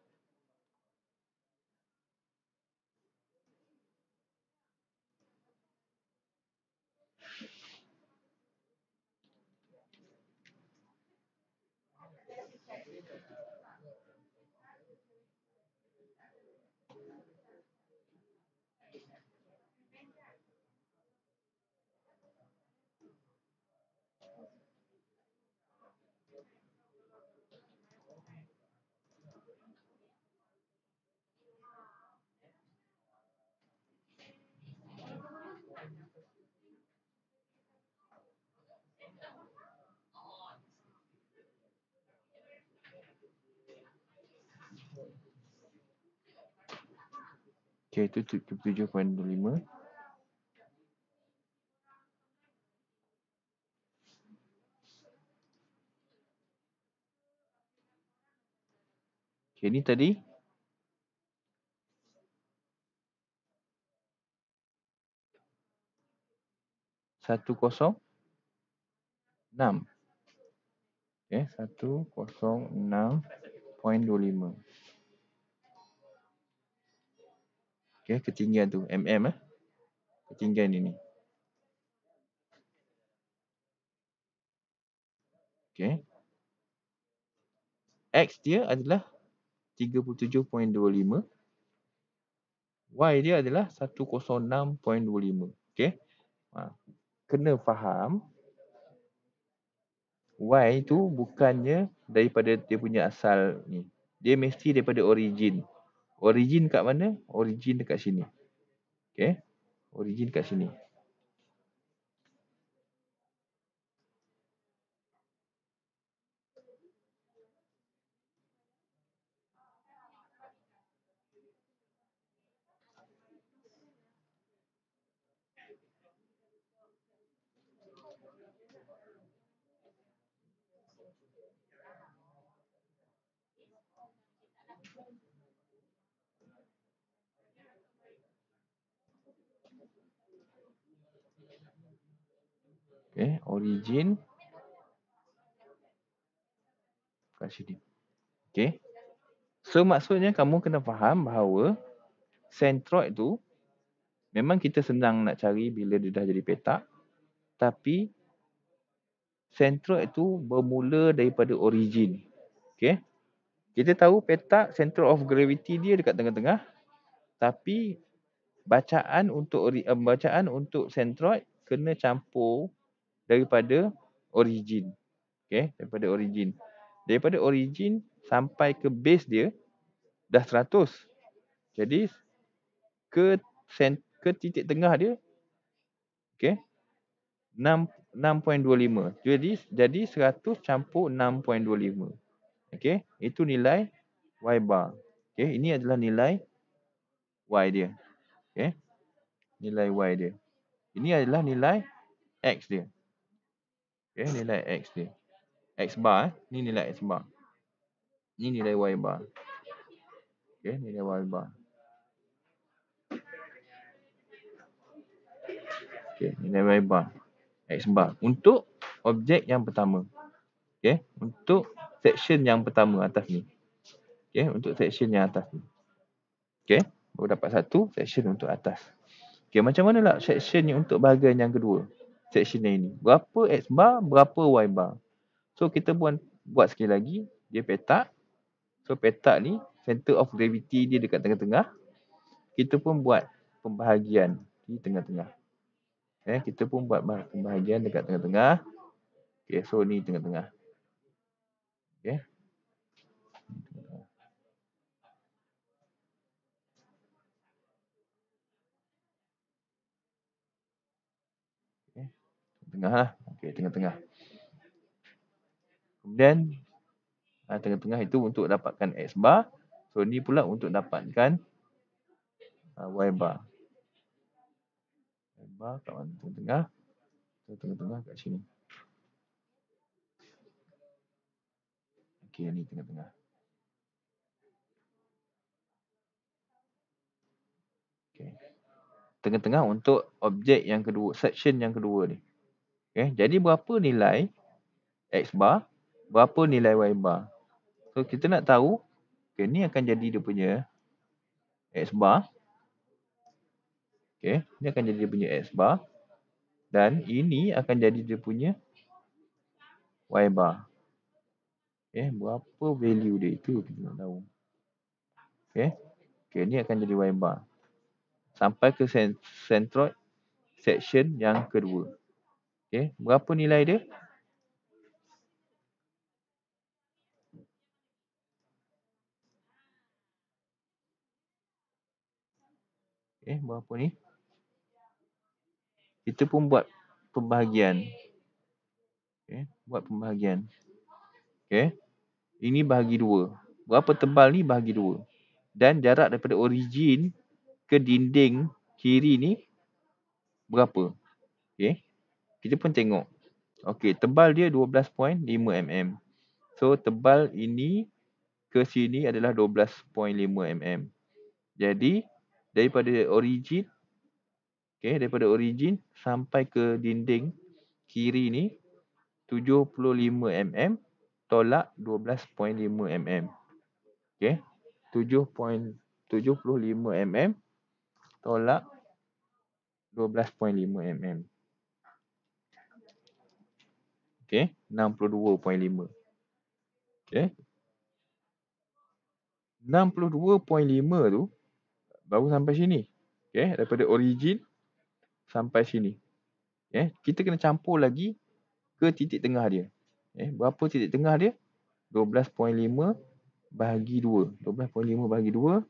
Okay, itu 7.25. Okey, ni tadi 106. Okey, 106.25. Okey, ketinggian tu mm ketinggian ini. Okey. X dia adalah 37.25. Y dia adalah 106.25. Okey. Kena faham Y tu bukannya daripada dia punya asal ni. Dia mesti daripada origin. Origin kat mana? Origin dekat sini. Okey. Origin kat sini. Okey, origin kat sini. Okey. So maksudnya kamu kena faham bahawa centroid tu memang kita senang nak cari bila dia dah jadi petak, tapi centroid tu bermula daripada origin. Okey. Kita tahu petak center of gravity dia dekat tengah-tengah, tapi bacaan untuk centroid kena campur daripada origin. Okey, daripada origin. Daripada origin sampai ke base dia dah 100. Jadi ke titik tengah dia, okey, 6.25. Jadi 100 campur 6.25. Okey, itu nilai y bar. Okey, ini adalah nilai y dia. Okey. Nilai y dia. Ini adalah nilai x dia. Okey, nilai x dia. X bar ni nilai x bar. Ni nilai y bar. Okey, nilai y bar. Okey, nilai y bar. X bar untuk objek yang pertama. Okey, untuk section yang pertama atas ni. Okey, untuk section yang atas ni. Okey, baru dapat satu section untuk atas. Okey, macam mana lah section ni untuk bahagian yang kedua? Section yang ini. Berapa X bar, berapa Y bar? So kita buat sekali lagi, dia petak. So petak ni center of gravity dia dekat tengah-tengah. Kita pun buat pembahagian di tengah-tengah. Kita pun buat pembahagian dekat tengah-tengah. Okey, so ni tengah-tengah. Okey. Okey. Tengah lah. Okey, tengah-tengah. Kemudian tengah-tengah itu untuk dapatkan X bar. So ni pula untuk dapatkan Y bar. Y bar kat mana? Tengah-tengah. So tengah-tengah kat sini. Okey, ni tengah-tengah. Okey. Tengah-tengah untuk objek yang kedua, section yang kedua ni. Okey, jadi berapa nilai X bar, berapa nilai Y bar? So kita nak tahu, okey, ni akan jadi dia punya X bar. Okey, ni akan jadi dia punya X bar. Dan ini akan jadi dia punya Y bar. Okey, berapa value dia itu kita nak tahu. Okey. Okey, ni akan jadi Y bar. Sampai ke centroid section yang kedua. Okey, berapa nilai dia? Okey, berapa ni? Kita pun buat pembahagian. Okey, buat pembahagian. Okey. Ini bahagi 2. Berapa tebal ni bahagi 2. Dan jarak daripada origin ke dinding kiri ni berapa? Okey. Kita pun tengok. Okey, tebal dia 12.5 mm. So tebal ini ke sini adalah 12.5 mm. Jadi daripada origin, daripada origin sampai ke dinding kiri ni 75 mm tolak 12.5 mm. 7.75 mm tolak 12.5 mm. 62.5. 62.5 tu baru sampai sini. Daripada origin sampai sini. Kita kena campur lagi ke titik tengah dia. Berapa titik tengah dia? 12.5 bahagi 2. 12.5 bahagi 2.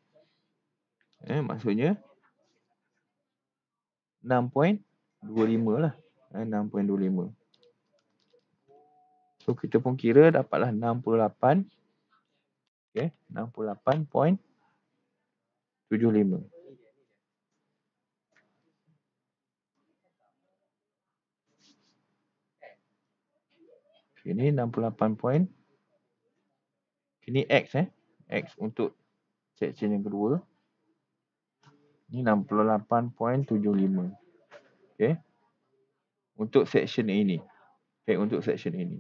Maksudnya 6.25 lah. 6.25. So kita pun kira dapatlah 68. 68.75. Ini 68 ini X X untuk section yang kedua. Ini 68.75. Untuk section ini. Untuk section ini.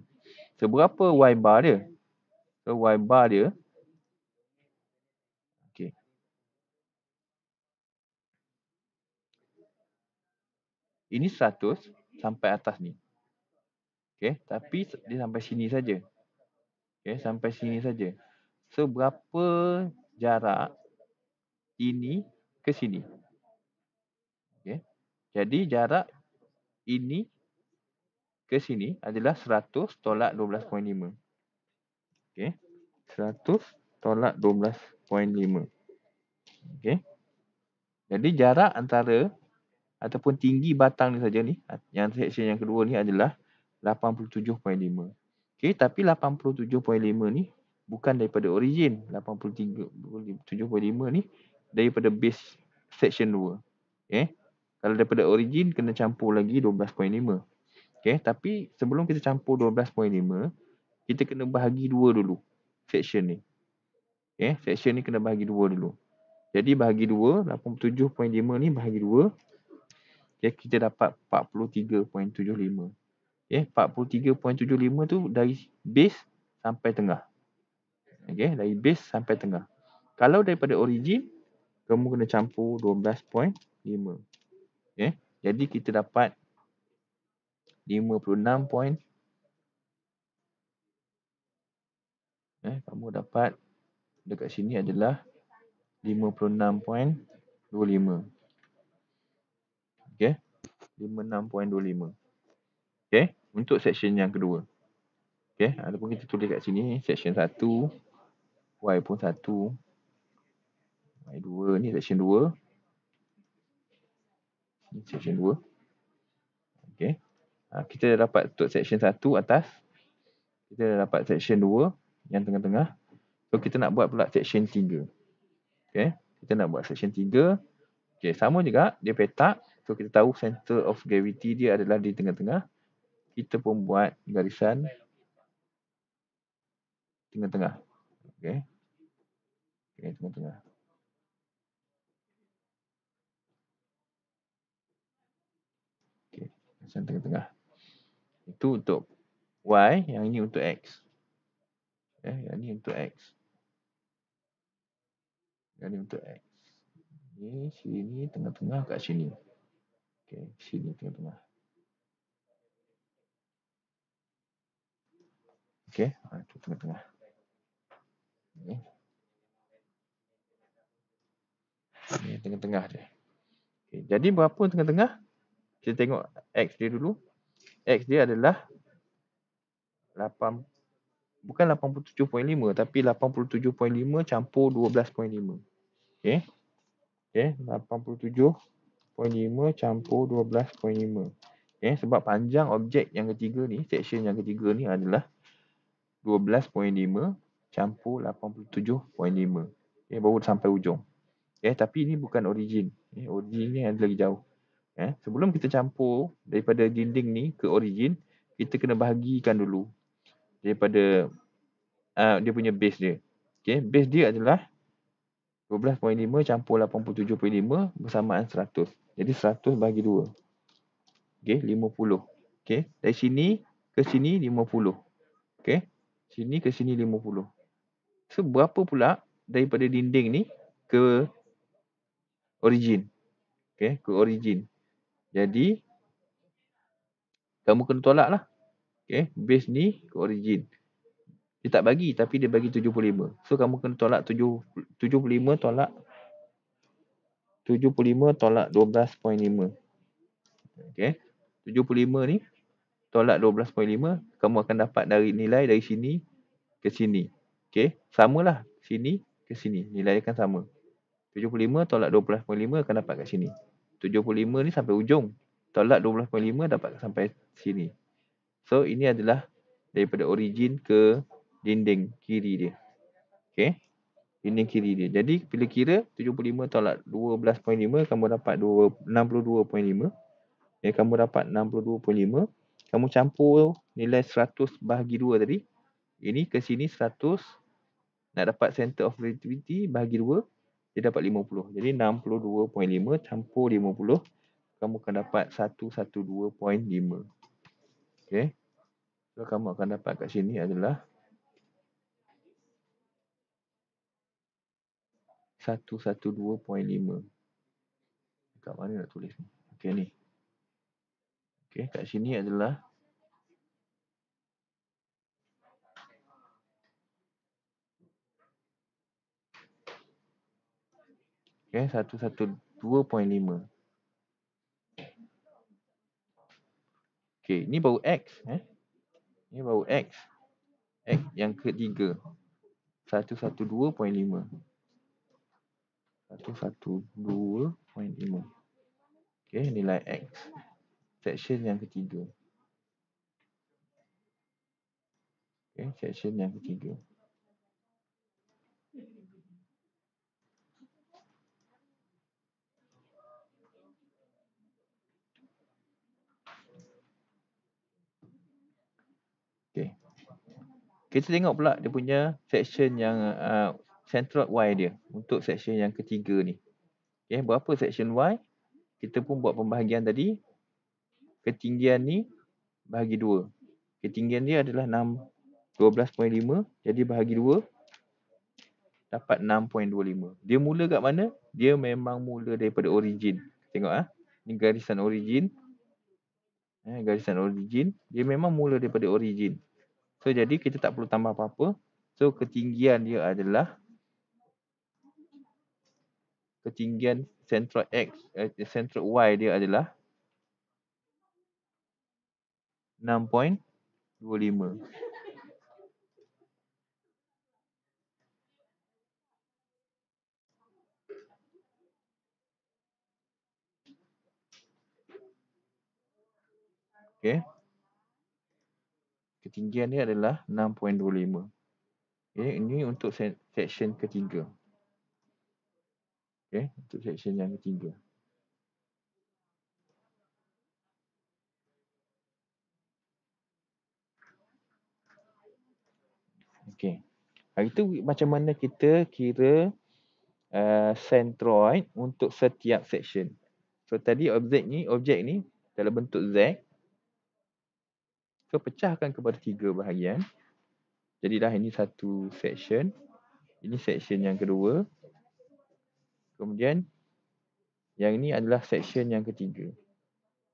Seberapa Y bar dia? So Y bar dia. Ini 100 sampai atas ni. Tapi dia sampai sini saja. Sampai sini saja. So berapa jarak ini ke sini? Jadi jarak ini ke sini adalah 100 tolak 12.5. 100 tolak 12.5. Jadi jarak antara ataupun tinggi batang ni saja ni, yang section yang kedua ni adalah 87.5. Tapi 87.5 ni bukan daripada origin. 87.5 ni daripada base section 2. Kalau daripada origin kena campur lagi 12.5. Tapi sebelum kita campur 12.5, kita kena bahagi 2 dulu section ni. Section ni kena bahagi 2 dulu. Jadi bahagi 2, 87.5 ni bahagi 2. Kita dapat 43.75. 43.75 tu dari base sampai tengah. Dari base sampai tengah. Kalau daripada origin, kamu kena campur 12.5. Jadi kita dapat 56. Kamu dapat dekat sini adalah 56.25. 56.25. Untuk section yang kedua. Ataupun kita tulis kat sini section 1, Y pun 1, Y2 ni section 2. Ni section 2. Kita dah dapat untuk section 1 atas. Kita dah dapat section 2 yang tengah-tengah. So kita nak buat pula section 3. Kita nak buat section 3. Sama juga dia petak. So kita tahu center of gravity dia adalah di tengah-tengah. Kita pun buat garisan tengah-tengah. Tengah-tengah. Garisan tengah-tengah. Itu untuk Y, yang ini untuk X. Yang ini untuk X. Yang ini untuk X. Ini sini tengah-tengah kat sini. Sini tengah-tengah. Itu tengah-tengah. Ini tengah-tengah dia. Jadi berapa tengah-tengah? Kita tengok X dia dulu. X dia adalah 87.5 tapi 87.5 campur 12.5. 87.5 campur 12.5. Sebab panjang objek yang ketiga ni, section yang ketiga ni adalah 12.5 campur 87.5. Baru sampai ujung. Tapi ini bukan origin. Origin ni ada lagi jauh. Sebelum kita campur daripada dinding ni ke origin, kita kena bahagikan dulu daripada dia punya base dia. Okey, base dia adalah 12.5 campur 87.5 bersamaan 100. Jadi 100 bagi 2. Okey, 50. Okey, dari sini ke sini 50. Okey, sini ke sini 50. So, berapa pula daripada dinding ni ke origin? Okey, ke origin. Jadi, kamu kena tolak lah. Okey, base ni ke origin. Dia tak bagi, tapi dia bagi 75. So, kamu kena tolak 75 tolak 12.5. Okey, 75 ni tolak 12.5, kamu akan dapat dari nilai dari sini ke sini. Okey, samalah sini ke sini. Nilai akan sama. 75 tolak 12.5 akan dapat kat sini. 75 ni sampai ujung. Tolak 12.5 dapat sampai sini. So, ini adalah daripada origin ke dinding kiri dia. Okey, dinding kiri dia. Jadi, bila kira 75 tolak 12.5, kamu dapat 62.5. Kamu dapat 62.5. Kamu campur nilai 100 bahagi 2 tadi. Ini ke sini 100. Nak dapat center of gravity bahagi 2. Dia dapat 50. Jadi 62.5 campur 50. Kamu akan dapat 112.5. Okey. So, kamu akan dapat kat sini adalah 112.5. Kat mana nak tulis ni? Okey, ni. Okey, kat sini adalah okey, 112.5. Okey, ni baru X. Ni baru X. X yang ketiga. 112.5. 112.5. Okey, nilai X. Section yang ketiga. Okey, section yang ketiga. Okey. Kita tengok pula dia punya section yang centroid Y dia untuk section yang ketiga ni. Okey, berapa section Y? Kita pun buat pembahagian tadi. Ketinggian ni bahagi 2. Ketinggian dia adalah 12.5. Jadi bahagi 2 dapat 6.25. Dia mula kat mana? Dia memang mula daripada origin. Tengok ni garisan origin. Garisan origin. Dia memang mula daripada origin. So, jadi kita tak perlu tambah apa-apa. So, ketinggian dia adalah ketinggian centroid X, centroid Y dia adalah 6.25. Okey. Ketinggian dia adalah 6.25. Okey, ini untuk section ketiga. Okey, untuk section yang ketiga. Okey. Hari tu macam mana kita kira centroid untuk setiap section. So, tadi objek ni dalam bentuk Z. So, pecahkan kepada 3 bahagian. Jadilah ini satu section. Ini section yang kedua. Kemudian yang ini adalah section yang ketiga.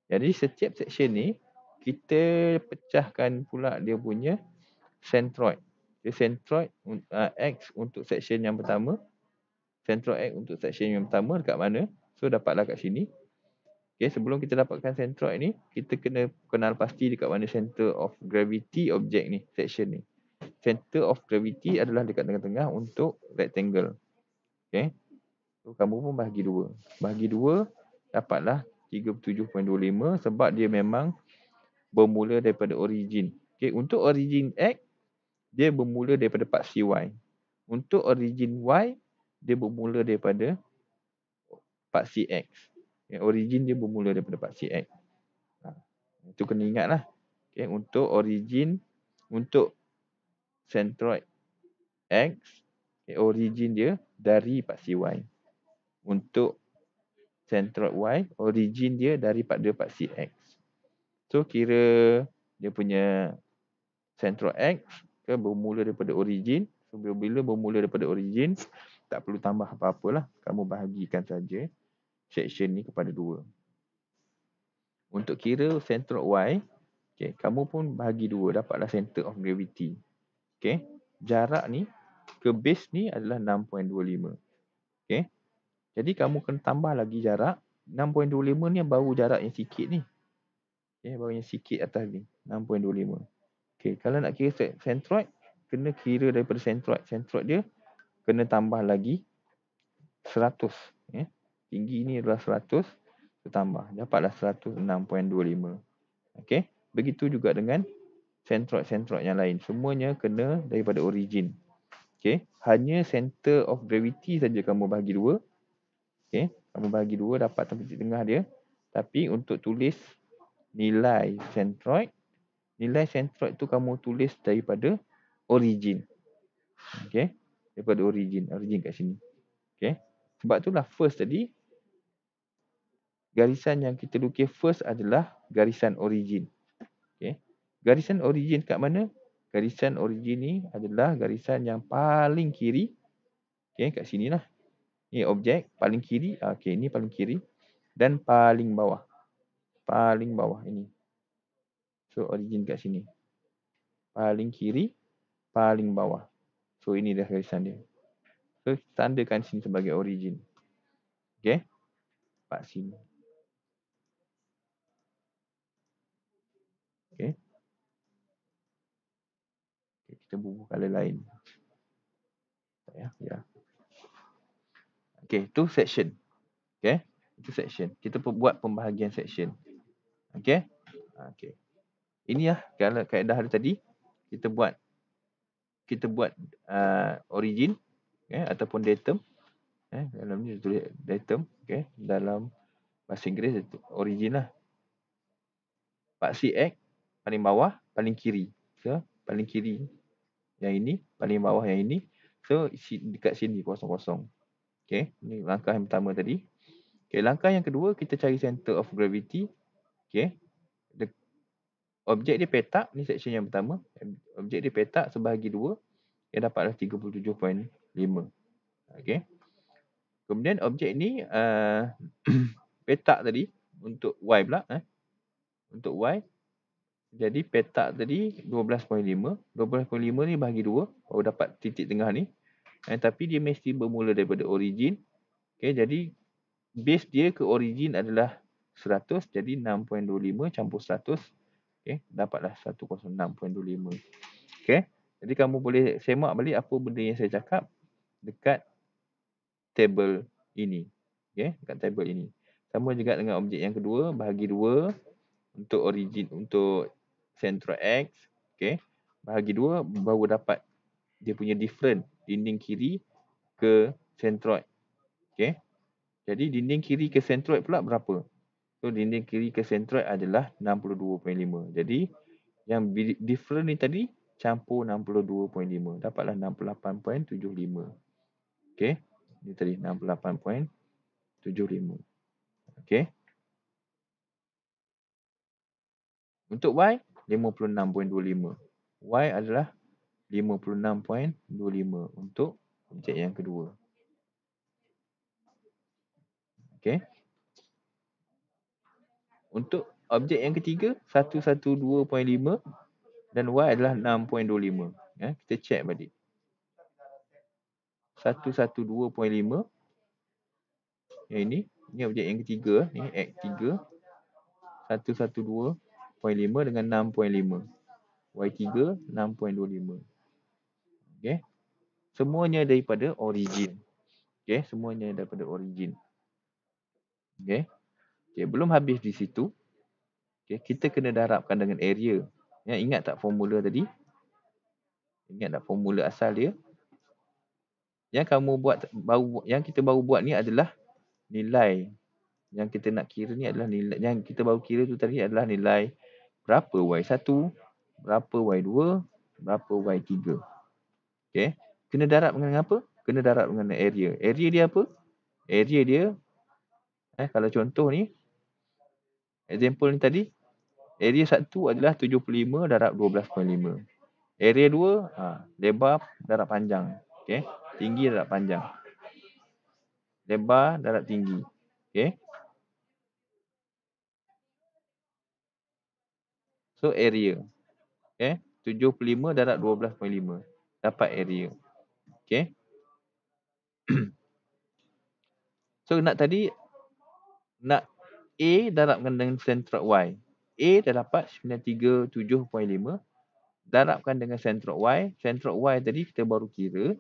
Jadi setiap section ni kita pecahkan pula dia punya centroid. Dia centroid X untuk section yang pertama. Centroid X untuk section yang pertama dekat mana? So, dapatlah kat sini. Okay, sebelum kita dapatkan centroid ni, kita kena kenal pasti dekat mana center of gravity objek ni, section ni. Center of gravity adalah dekat tengah-tengah untuk rectangle. Okay. So, kamu pun bahagi 2. Bahagi 2, dapatlah 37.25 sebab dia memang bermula daripada origin. Okay. Untuk origin X, dia bermula daripada paksi Y. Untuk origin Y, dia bermula daripada paksi X. Okay. Origin dia bermula daripada paksi X. Itu kena ingatlah. Okay. Untuk origin, untuk centroid X, origin dia dari paksi Y. Untuk centroid Y, origin dia daripada paksi X. So kira dia punya centroid X ke bermula daripada origin. So bila bermula daripada origin, tak perlu tambah apa-apalah. Kamu bahagikan saja section ni kepada 2. Untuk kira centroid Y, kamu pun bahagi 2, dapatlah center of gravity. Jarak ni ke base ni adalah 6.25. Jadi kamu kena tambah lagi jarak. 6.25 ni baru jarak yang sikit ni. Baru yang sikit atas ni. 6.25. Kalau nak kira centroid, kena kira daripada centroid. Centroid dia kena tambah lagi 100. Tinggi ni adalah 100. Tambah. Dapatlah 106.25. Begitu juga dengan centroid-centroid yang lain. Semuanya kena daripada origin. Hanya center of gravity saja kamu bahagi 2. Kamu bahagi 2 dapat tempat titik tengah dia. Tapi untuk tulis nilai centroid tu kamu tulis daripada origin. Daripada origin kat sini. Sebab itulah first tadi, garisan yang kita lukis first adalah garisan origin. Garisan origin kat mana? Garisan origin ni adalah garisan yang paling kiri. Kat sini lah. Ni objek paling kiri. Ni paling kiri. Dan paling bawah. Paling bawah ini. So origin kat sini. Paling kiri, paling bawah. So ini dah garisan dia. So tandakan sini sebagai origin. Pak sini. Kita bubuh color lain. Ya. Itu section. Itu section. Kita buat pembahagian section. Inilah kalau kaedah hari tadi. Kita buat origin ataupun datum. Dalam ni tulis datum. Dalam bahasa Inggeris itu origin lah. Paksi X paling bawah, paling kiri. So paling kiri yang ini, paling bawah yang ini. So dekat sini kosong-kosong. Ini langkah yang pertama tadi. Langkah yang kedua, kita cari center of gravity. Objek dia petak, ni section yang pertama. Objek dia petak sebahagi 2, dia dapatlah 37.5. Kemudian objek ni petak tadi untuk Y pula. Untuk Y, jadi petak tadi 12.5. 12.5 ni bahagi 2, baru dapat titik tengah ni. Tapi dia mesti bermula daripada origin. Jadi base dia ke origin adalah 100. Jadi 6.25 campur 100. Dapatlah 106.25. Jadi kamu boleh semak balik apa benda yang saya cakap dekat table ini. Dekat table ini. Sama juga dengan objek yang kedua, bahagi 2 untuk origin, untuk centroid X. Bahagi 2 baru dapat dia punya different dinding kiri ke centroid. Jadi dinding kiri ke centroid pula berapa? So dinding kiri ke centroid adalah 62.5. Jadi yang different ni tadi campur 62.5. Dapatlah 68.75. Ni tadi 68.75. Untuk Y 56.25. Y adalah 56.25 untuk objek yang kedua. Untuk objek yang ketiga 112.5 dan Y adalah 6.25. Kita check balik. 112.5. Yang ini objek yang ketiga, ni X3. 112.5 dengan 6.5. Y3 6.25. Semuanya daripada origin. Semuanya daripada origin. Belum habis di situ. Kita kena darabkan dengan area. Ingat tak formula tadi? Ingat tak formula asal dia? Yang kita baru buat ni adalah nilai. Yang kita nak kira ni adalah nilai. Yang kita baru kira tu tadi adalah nilai berapa Y1, berapa Y2, berapa Y3. Kena darab dengan apa? kena darab dengan area. Area dia apa? Area dia, kalau contoh ni, example ni tadi, area 1 adalah 75 darab 12.5. Area 2, lebar darab panjang. Okay. Tinggi darab panjang. Lebar darab tinggi. Okay. So, area. Okay. 75 darab 12.5. Dapat area. Okay. So, nak A darabkan dengan sentrok Y. A dah dapat 937.5. Darabkan dengan sentrok Y. Sentrok Y tadi kita baru kira.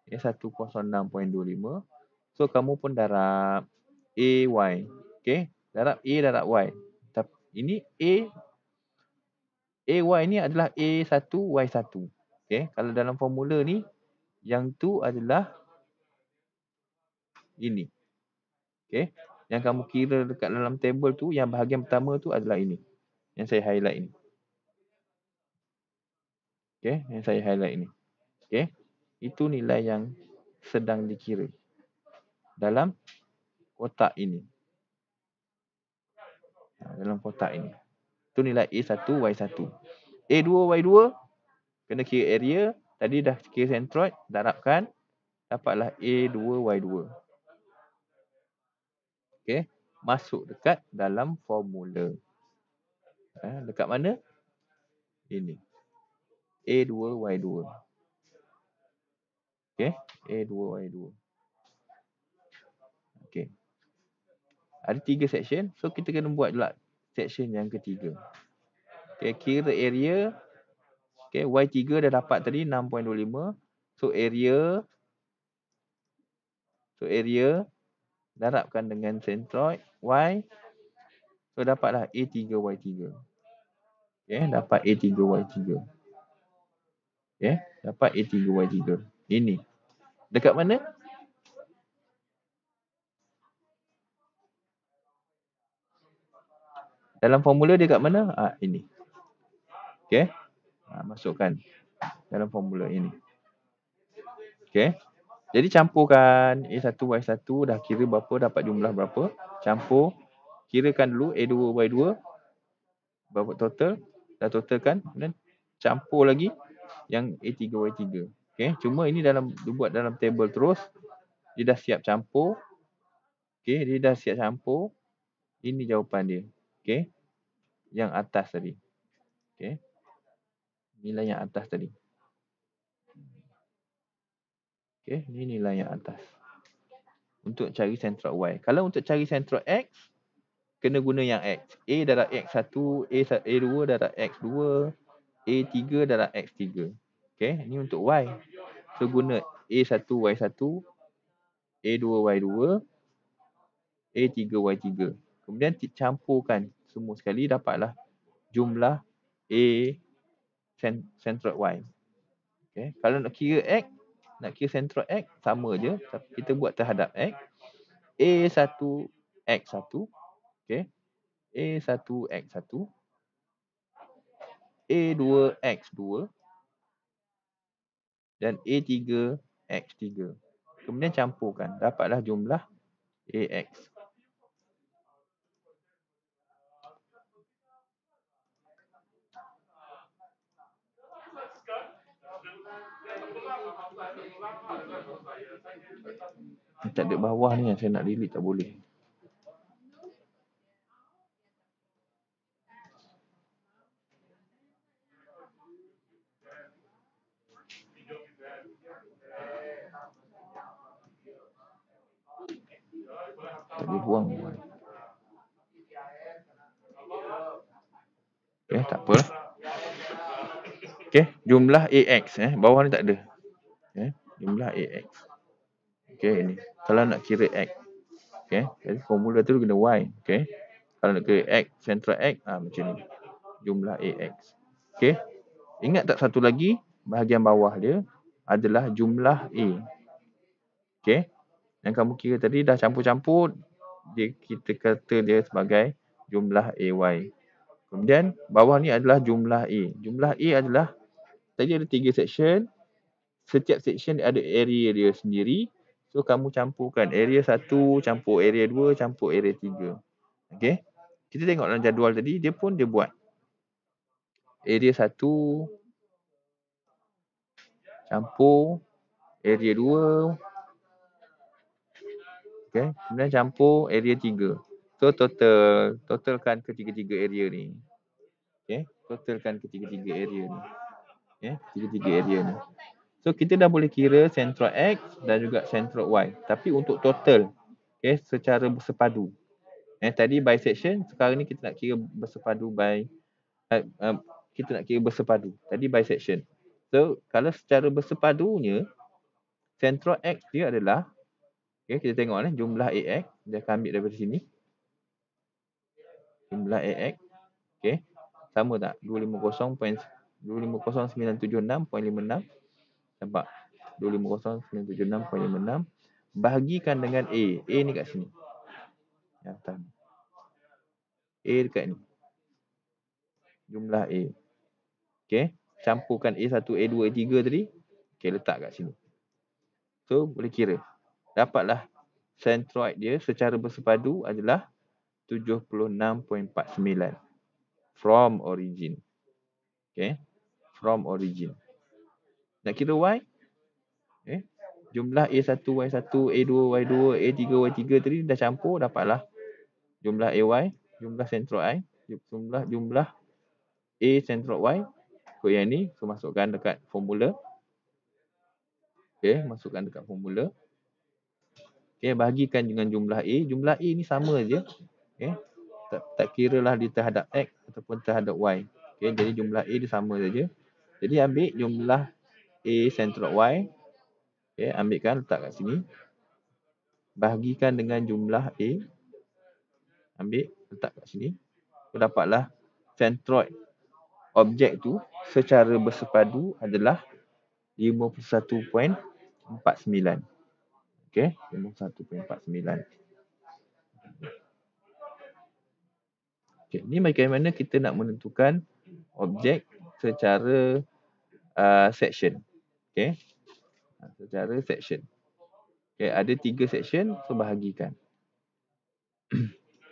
106.25. So, kamu pun darab AY. Okay. Darab A, darab Y. Ini AY ni adalah A1, Y1. Okay. Kalau dalam formula ni, yang tu adalah ini. Okay. Yang kamu kira dekat dalam table tu, yang bahagian pertama tu adalah ini. Yang saya highlight ini. Okay. Yang saya highlight ini. Okay. Itu nilai yang sedang dikira dalam kotak ini. Dalam kotak ini. Itu nilai A1, Y1. A2, Y2, kena kira area. Tadi dah kira centroid, darabkan. Dapatlah A2, Y2. Okay. Masuk dekat dalam formula. Dekat mana? Ini. A2, Y2. Okay. A2, Y2. Okay. Ada 3 section. So, kita kena buat pula section yang ketiga. Okay. Kira area. Okay. Y3 dah dapat tadi 6.25. So, area. Darabkan dengan centroid Y. So, dapatlah A3, Y3. Okay. Dapat A3, Y3. Okay. Dapat A3, Y3. Ini. Dekat mana? Dalam formula dia kat mana? Ini. Okay. Masukkan dalam formula ini. Okay. Jadi campurkan A1, Y1. Dah kira berapa, dapat jumlah berapa. Campur. Kirakan dulu A2, Y2. Berapa total. Dah totalkan. Dan campur lagi yang A3, Y3. Okay. Cuma ini dibuat dalam table terus. Dia dah siap campur. Okay. Dia dah siap campur. Ini jawapan dia. Okay. Yang atas tadi. Okay. Nilai yang atas tadi. Okay. Ini nilai yang atas. Untuk cari sentrok Y. Kalau untuk cari sentrok X, kena guna yang X. A darab X1, A2 darab X2, A3 darab X3. Okay. Ini untuk Y. So, guna A1, Y1, A2, Y2, A3, Y3. Kemudian campurkan semua sekali, dapatlah jumlah A sentrok Y. Okay. Kalau nak kira X, nak kira sentrok X, sama je. Tapi kita buat terhadap X. A1, X1. Okay. A1, X1. A2, X2. Dan A3, X3. Kemudian campurkan. Dapatlah jumlah AX. Tak ada bawah ni yang saya nak delete, tak boleh. Tak boleh buang. Okay, tak apa. Okay, jumlah AX. Bawah ni tak ada. Okay, jumlah AX. Okay, ini. Kalau nak kira X. Okay, jadi formula tu kena Y. Okay. Kalau nak kira X, central X, macam ni. Jumlah AX. Okay. Ingat tak satu lagi, bahagian bawah dia adalah jumlah A. Okay. Yang kamu kira tadi dah campur-campur, kita kata dia sebagai jumlah AY. Kemudian bawah ni adalah jumlah A. Jumlah A adalah, tadi ada 3 section. setiap section ada area dia sendiri. So kamu campurkan area 1 campur area 2 campur area 3. Okey. Kita tengok dalam jadual tadi dia buat area 1 campur area 2. Okey, kemudian campur area 3. So totalkan ketiga-tiga area ni. Okey, totalkan ketiga-tiga area ni. Okey, tiga-tiga area ni. So kita dah boleh kira centroid X dan juga centroid Y. Tapi untuk total, okey, secara bersepadu. Tadi bisection, sekarang ni kita nak kira bersepadu kita nak kira bersepadu. Tadi bisection. So kalau secara bersepadunya, centroid X dia adalah, okey, kita tengok ni jumlah AX, dia akan ambil daripada sini. Jumlah AX, okey. Sama tak? 250.250.976.56. Nampak? 250.976.56 bahagikan dengan A. A ni kat sini. Yang atas. A dekat ni. Jumlah A. Okey. Campurkan A1, A2, A3 tadi. Okey, letak kat sini. So, boleh kira. Dapatlah centroid dia secara bersepadu adalah 76.49 from origin. Okey. From origin. Nak kira Y? Jumlah A1, Y1, A2, Y2, A3, Y3 tadi dah campur, dapatlah jumlah AY, jumlah centroid I, jumlah A centroid Y. Ikut yang ni, so masukkan dekat formula. Okey, masukkan dekat formula. Okey, bahagikan dengan jumlah A. Jumlah A ni sama je. Okey. Tak kira lah dia terhadap X ataupun terhadap Y. Okey, jadi jumlah A dia sama saja. Jadi ambil jumlah A centroid Y. Okey, ambilkan letak kat sini. Bahagikan dengan jumlah A. Ambil letak kat sini. So, dapatlah centroid objek tu secara bersepadu adalah 51.49. Okey, 51.49. Okey, ni bagaimana kita nak menentukan objek secara section. Okey. Secara section. Okey, ada 3 section, so bahagikan.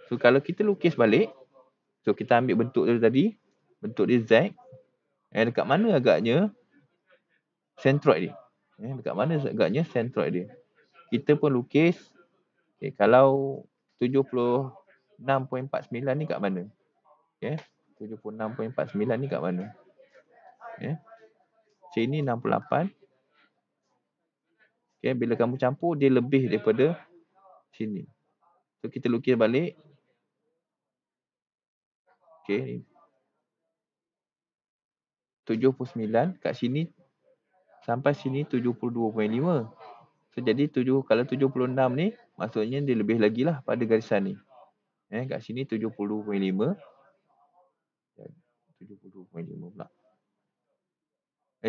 So kalau kita lukis balik, so kita ambil bentuk dia tadi, bentuk dia Z. Dekat mana agaknya centroid dia? Dekat mana agaknya centroid dia? Kita pun lukis. Okay, kalau 76.49 ni kat mana? Okay, 76.49 ni kat mana? Okay. Sini 68. Okay, bila kamu campur, dia lebih daripada sini. So kita lukis balik. Okay. 79 kat sini sampai sini 72.5. So jadi kalau 76 ni maksudnya dia lebih lagi lah pada garisan ni. Kat sini 70.5. 70.5 pula.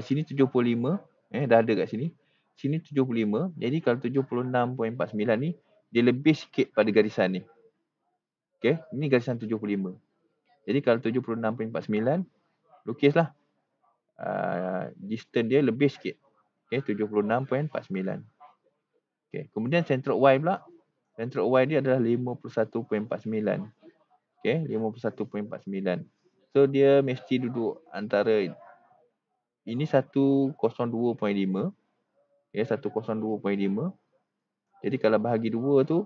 Sini 75. Dah ada kat sini. Sini 75. Jadi kalau 76.49 ni dia lebih sikit pada garisan ni. Okey, ini garisan 75. Jadi kalau 76.49 lukislah distance dia lebih sikit. Okey, 76.49. Okey, kemudian centroid Y pula. Centroid Y dia adalah 51.49. Okey, 51.49. So dia mesti duduk antara ini 102.5. Okey, 102.5. Jadi kalau bahagi 2 tu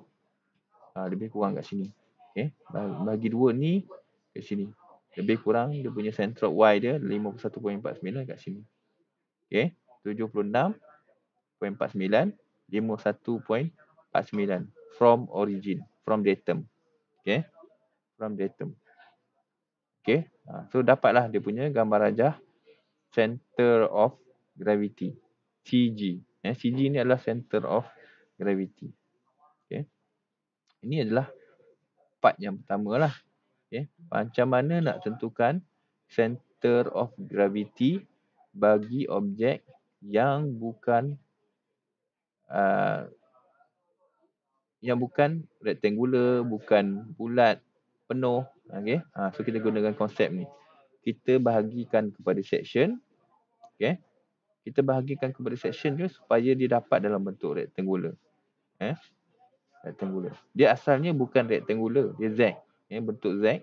lebih kurang kat sini. Okey, bahagi 2 ni kat sini. Lebih kurang dia punya centroid Y dia 51.49 kat sini. Okey, 76.49, 51.49 from origin, from datum. Okey, from datum. Okey, so dapatlah dia punya gambar rajah center of gravity, CG. CG ni adalah center of gravity. Okey, ini adalah part yang pertama lah. Okay. Macam mana nak tentukan center of gravity bagi objek yang bukan rectangular, bukan bulat, penuh. Okay. So kita gunakan konsep ni. Kita bahagikan kepada section. Okay. kita bahagikan kepada section tu supaya dia dapat dalam bentuk rectangular. Rectangular. Dia asalnya bukan rectangular, dia Z. Bentuk Z.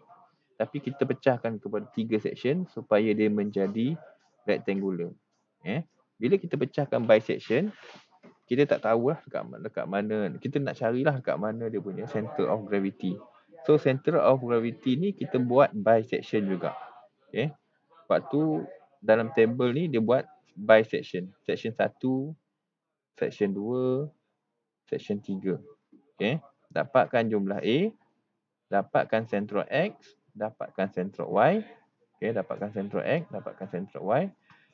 Tapi kita pecahkan kepada 3 section supaya dia menjadi rectangular. Bila kita pecahkan by section, kita tak tahulah dekat mana. Kita nak carilah dekat mana dia punya center of gravity. So center of gravity ni kita buat by section juga. Sebab tu dalam table ni dia buat by section. Section 1, section 2, section 3. Dapatkan jumlah A, dapatkan sentral X, dapatkan sentral Y. Dapatkan sentral X, dapatkan sentral Y.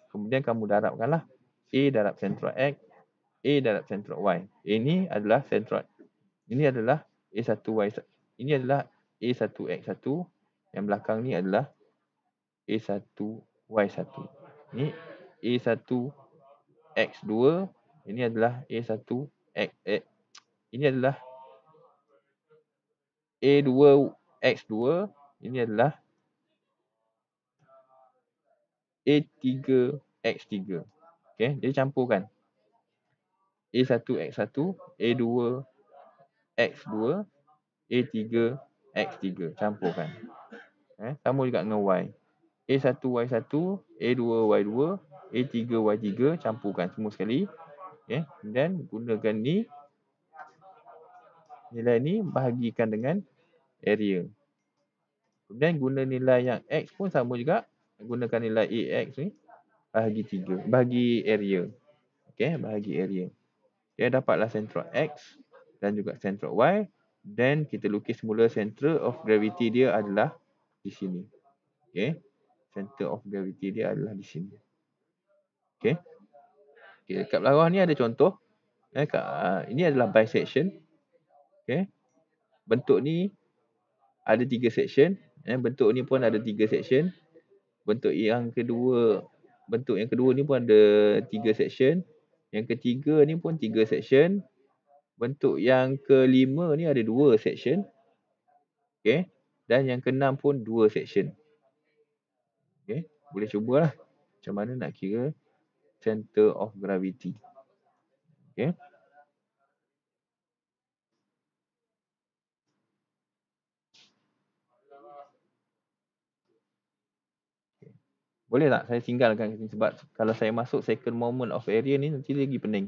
Kemudian kamu darabkanlah A darab sentral X, A darab sentral Y. Ini adalah sentral. Ini adalah A1Y1. Ini adalah A1X1. Yang belakang ni adalah A1Y1. Ini A1X2. Ini adalah A1X. Ini adalah A2X2. Ini adalah A3X3. Dia campurkan. A1X1, A2X2, A3X3. Campurkan. Sama juga dengan Y. A1Y1, A2Y2, A3Y3. Campurkan semua sekali. Dan gunakan ni. Nilai ni bahagikan dengan area. Kemudian guna nilai yang X pun sama juga. Gunakan nilai AX ni. Bahagi 3. Bahagi area. Bahagi area. Dapatlah sentral X dan juga sentral Y. Dan kita lukis mula center of gravity dia adalah di sini. Center of gravity dia adalah di sini. Dekat bawah ni ada contoh. Ini adalah bisection. Bentuk ni ada 3 section. Bentuk ni pun ada 3 section. Bentuk yang kedua ni pun ada 3 section. Yang ketiga ni pun 3 section. Bentuk yang kelima ni ada 2 section. Dan yang keenam pun 2 section. Boleh cubalah macam mana nak kira center of gravity. Boleh tak saya tinggalkan sebab kalau saya masuk second moment of area ni nanti lagi pening.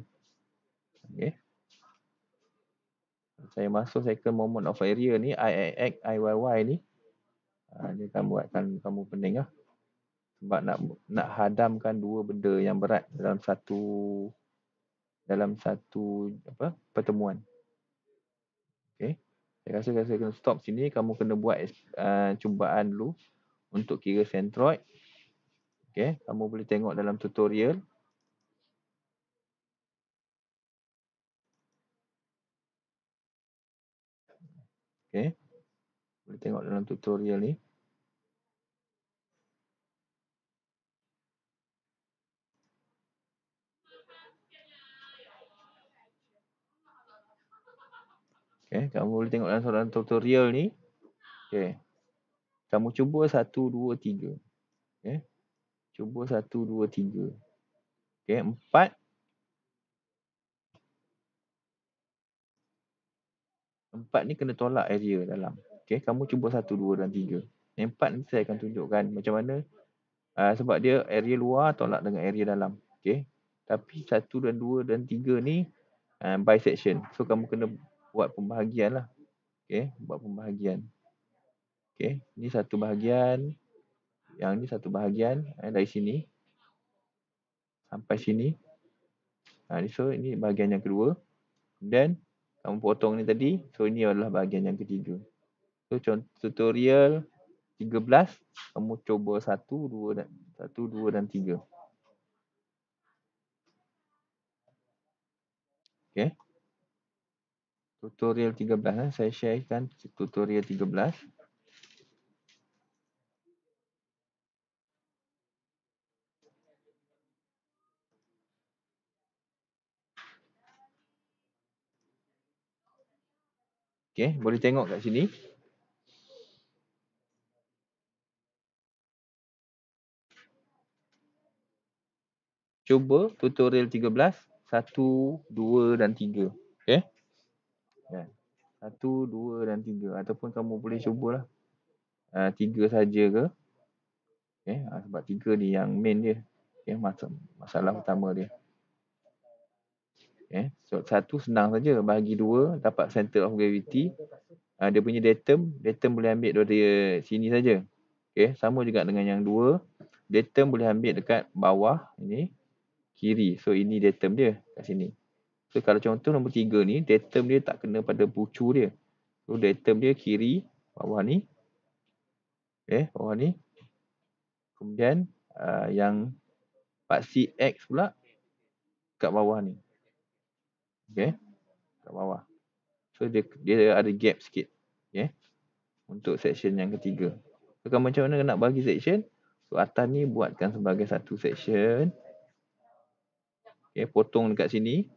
Saya masuk second moment of area ni, IX, IYY ni. Dia akan buatkan kamu pening lah. Sebab nak hadamkan dua benda yang berat dalam satu pertemuan. Saya rasa saya kena stop sini. Kamu kena buat cubaan dulu untuk kira centroid. Kamu boleh tengok dalam tutorial. Boleh tengok dalam tutorial ni. Kamu boleh tengok dalam tutorial ni. Kamu cuba 1, 2, 3. Cuba 1, 2, 3. 4. 4 ni kena tolak area dalam. Kamu cuba 1, 2 dan 3. Yang 4 nanti saya akan tunjukkan macam mana. Sebab dia area luar tolak dengan area dalam. Tapi 1 dan 2 dan 3 ni bisection. So kamu kena buat pembahagian lah. Buat pembahagian. Ni satu bahagian. Yang ni satu bahagian. Dari sini sampai sini. So ini bahagian yang kedua. Dan kamu potong ni tadi. So ini adalah bahagian yang ketiga. So contoh tutorial 13. Kamu cuba 1, 2 dan 3. Tutorial 13. Saya sharekan tutorial 13. Boleh tengok kat sini. cuba tutorial 13, 1, 2 dan 3. Okey? Ya. 1, 2 dan 3 ataupun kamu boleh cubalah 3 saja ke. Okey, sebab 3 ni yang main dia. Okey, masalah utama dia. Okey, so 1 senang saja, bahagi 2 dapat center of gravity. Dia punya datum boleh ambil dari sini saja. Okey, sama juga dengan yang 2. Datum boleh ambil dekat bawah ini, kiri. So ini datum dia kat sini. So kalau contoh nombor 3 ni, datum dia tak kena pada pucu dia. So datum dia kiri, bawah ni. Okey, bawah ni. Kemudian yang part CX pula kat bawah ni. Okey, kat bawah. So dia ada gap sikit. Okey, untuk section yang ketiga. So kalau macam mana nak bagi section? So atas ni buatkan sebagai satu section. Okey, potong dekat sini.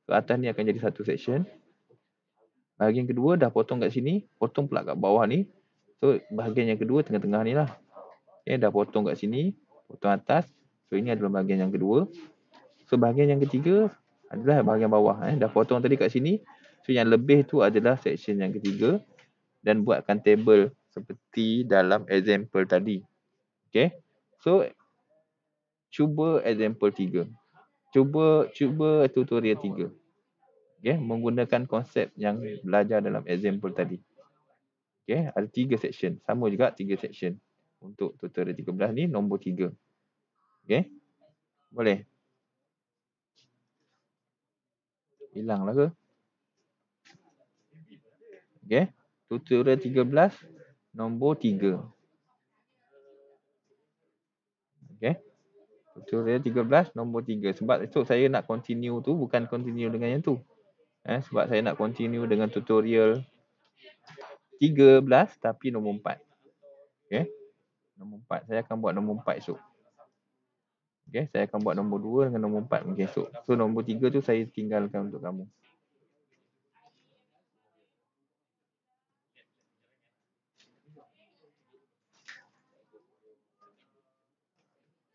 So atas ni akan jadi satu section. Bahagian kedua dah potong kat sini, potong pula kat bawah ni. So bahagian yang kedua tengah-tengah ni lah. Okey, dah potong kat sini, potong atas. So ini adalah bahagian yang kedua. So bahagian yang ketiga adalah bahagian bawah. Dah potong tadi kat sini. So yang lebih tu adalah section yang ketiga. Dan buatkan table seperti dalam example tadi. Okay. So cuba example 3. Cuba tutorial 3. Okay. Menggunakan konsep yang belajar dalam example tadi. Okay. Ada 3 section. Sama juga 3 section. Untuk tutorial 13 ni nombor 3. Okay. Boleh? Hilanglah ke? Okay. Tutorial 13 nombor 3. Okay. Tutorial 13 nombor 3. Sebab esok saya nak continue tu bukan continue dengan yang tu. Sebab saya nak continue dengan tutorial 13 tapi nombor 4. Okay. Nombor 4. Saya akan buat nombor 4 esok. Okay. Saya akan buat nombor 2 dengan nombor 4 mungkin esok. So nombor 3 tu saya tinggalkan untuk kamu.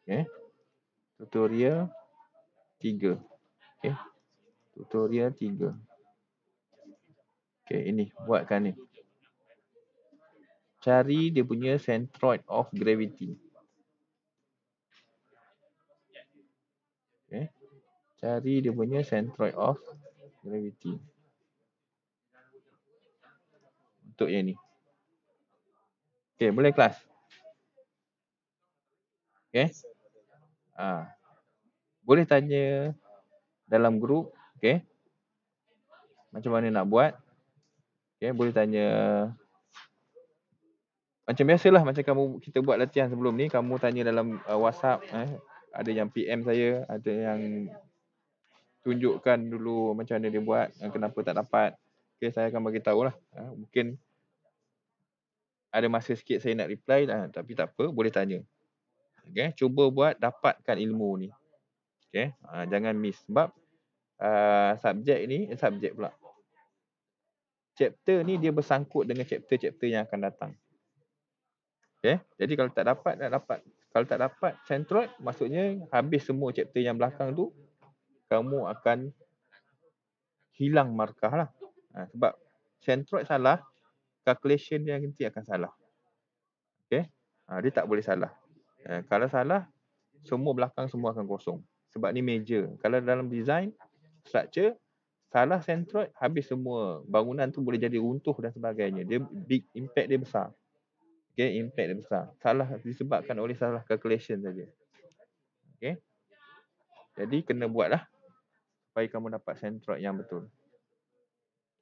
Okay. Tutorial 3. Okay. Tutorial 3. Okay, ini buatkan ni. Cari dia punya centroid of gravity. Okay. Cari dia punya centroid of gravity. Untuk yang ni. Okay, boleh kelas? Okay. Boleh tanya dalam grup. Okay. Macam mana nak buat. Okay, boleh tanya. Macam biasalah, macam kita buat latihan sebelum ni. Kamu tanya dalam WhatsApp. Ada yang PM saya. Ada yang tunjukkan dulu macam mana dia buat. Kenapa tak dapat. Okay, saya akan bagi tahulah. Mungkin ada masa sikit saya nak reply. Tapi tak apa, boleh tanya. Okay, cuba buat dapatkan ilmu ni. Okay, jangan miss. Sebab subjek pula. Chapter ni dia bersangkut dengan chapter-chapter yang akan datang. Okay, jadi kalau tak dapat, Kalau tak dapat centroid, maksudnya habis semua chapter yang belakang tu, kamu akan hilang markah lah. Sebab centroid salah, calculation dia nanti akan salah. Okay, dia tak boleh salah. Kalau salah, semua belakang semua akan kosong. Sebab ni major. Kalau dalam design, structure, salah centroid, habis semua. Bangunan tu boleh jadi runtuh dan sebagainya. Dia big impact dia besar. Okay, impact dia besar. Salah disebabkan oleh salah calculation saja. Okay. Jadi kena buatlah supaya kamu dapat centroid yang betul.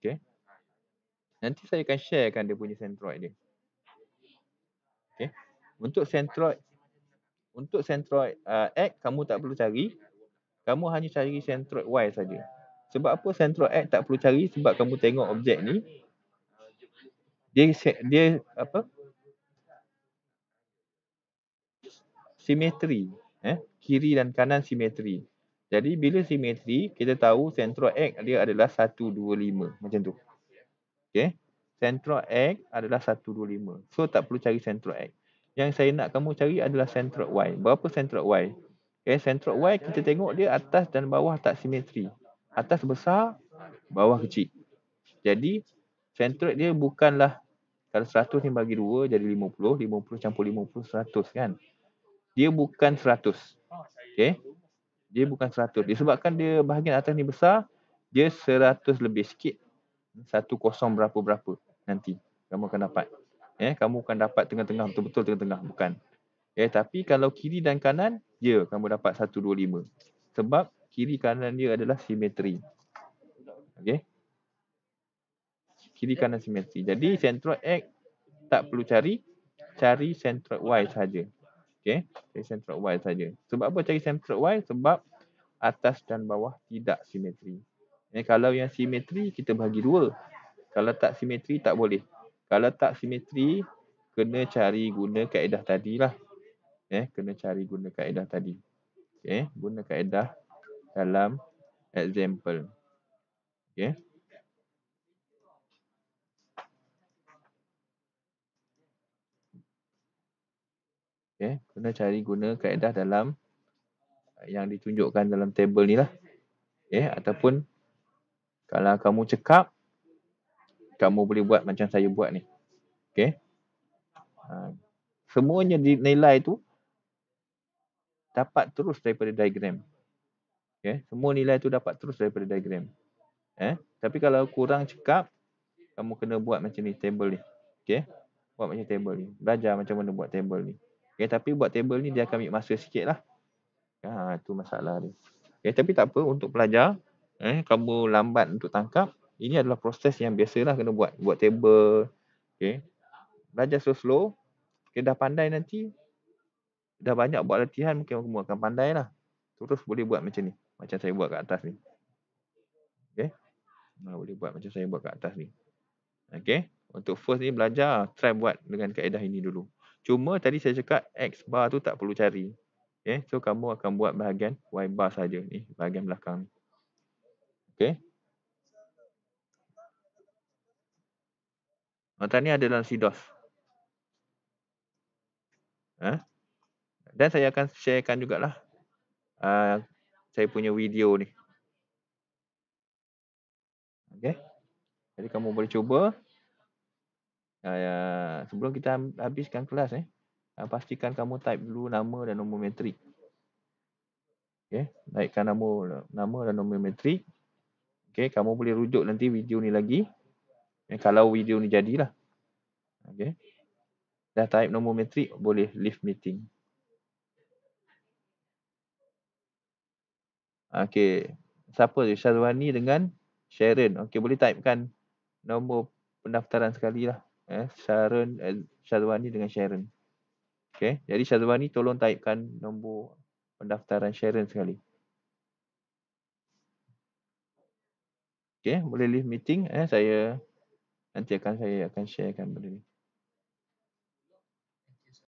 Okay. Nanti saya akan sharekan dia punya centroid dia. Okay. Untuk centroid X kamu tak perlu cari. Kamu hanya cari centroid Y saja. Sebab apa centroid X tak perlu cari? Sebab kamu tengok objek ni, dia apa? Simetri. Kiri dan kanan simetri. Jadi bila simetri, kita tahu centroid X dia adalah 125 macam tu. Okey. Centroid X adalah 125. So tak perlu cari centroid X. Yang saya nak kamu cari adalah centroid Y. Berapa centroid Y? Centroid Y kita tengok dia atas dan bawah tak simetri. Atas besar, bawah kecil. Jadi centroid dia bukanlah, kalau 100 ni bagi 2 jadi 50, 50 campur 50, 100 kan. Dia bukan 100. Okey. Dia bukan 100. Disebabkan dia bahagian atas ni besar, dia 100 lebih sikit. 10 berapa-berapa nanti kamu akan dapat. Kamu akan dapat tengah-tengah, betul-betul tengah-tengah, bukan. Tapi kalau kiri dan kanan, kamu dapat 125. Sebab kiri kanan dia adalah simetri. Okey. Kiri kanan simetri. Jadi centroid X tak perlu cari centroid Y saja. Okey, cari centroid Y saja. Sebab apa cari centroid Y? Sebab atas dan bawah tidak simetri. Kalau yang simetri kita bagi 2. Kalau tak simetri tak boleh. Kalau tak simetri kena cari guna kaedah tadilah. Kena cari guna kaedah tadi. Guna kaedah dalam example. Okey. Kena cari guna kaedah dalam yang ditunjukkan dalam table ni lah. Ataupun kalau kamu cekap, kamu boleh buat macam saya buat ni. Okey. Semuanya nilai tu dapat terus daripada diagram. Semua nilai tu dapat terus daripada diagram. Tapi kalau kurang cekap, kamu kena buat macam ni table ni. Okey. Buat macam table ni. Belajar macam mana buat table ni. Tapi buat table ni dia akan ambil masa sikit lah. Itu masalah dia. Tapi tak apa, untuk pelajar, kamu lambat untuk tangkap, ini adalah proses yang biasalah kena buat. Buat table. Belajar slow-slow. Dah pandai nanti, dah banyak buat latihan, mungkin kamu akan pandai lah. Terus boleh buat macam ni. Macam saya buat kat atas ni. Boleh buat macam saya buat kat atas ni. Untuk first ni belajar, try buat dengan kaedah ini dulu. Cuma tadi saya cakap X bar tu tak perlu cari. So kamu akan buat bahagian Y bar saja ni, bahagian belakang ni. Tadi ada dalam CDOS. Dan saya akan sharekan jugalah saya punya video ni. Jadi kamu boleh cuba. Sebelum kita habiskan kelas, pastikan kamu type dulu nama dan nombor metrik. Naikkan nama dan nombor metrik. Kamu boleh rujuk nanti video ni lagi. Kalau video ni jadilah. Dah type nombor metrik, boleh leave meeting. Siapa tu? Syazwani dengan Sharon. Boleh typekan nombor pendaftaran sekali lah. Syazwani dengan Sharon. Jadi Syazwani tolong typekan nombor pendaftaran Sharon sekali. Boleh leave meeting. Saya akan sharekan benda ni.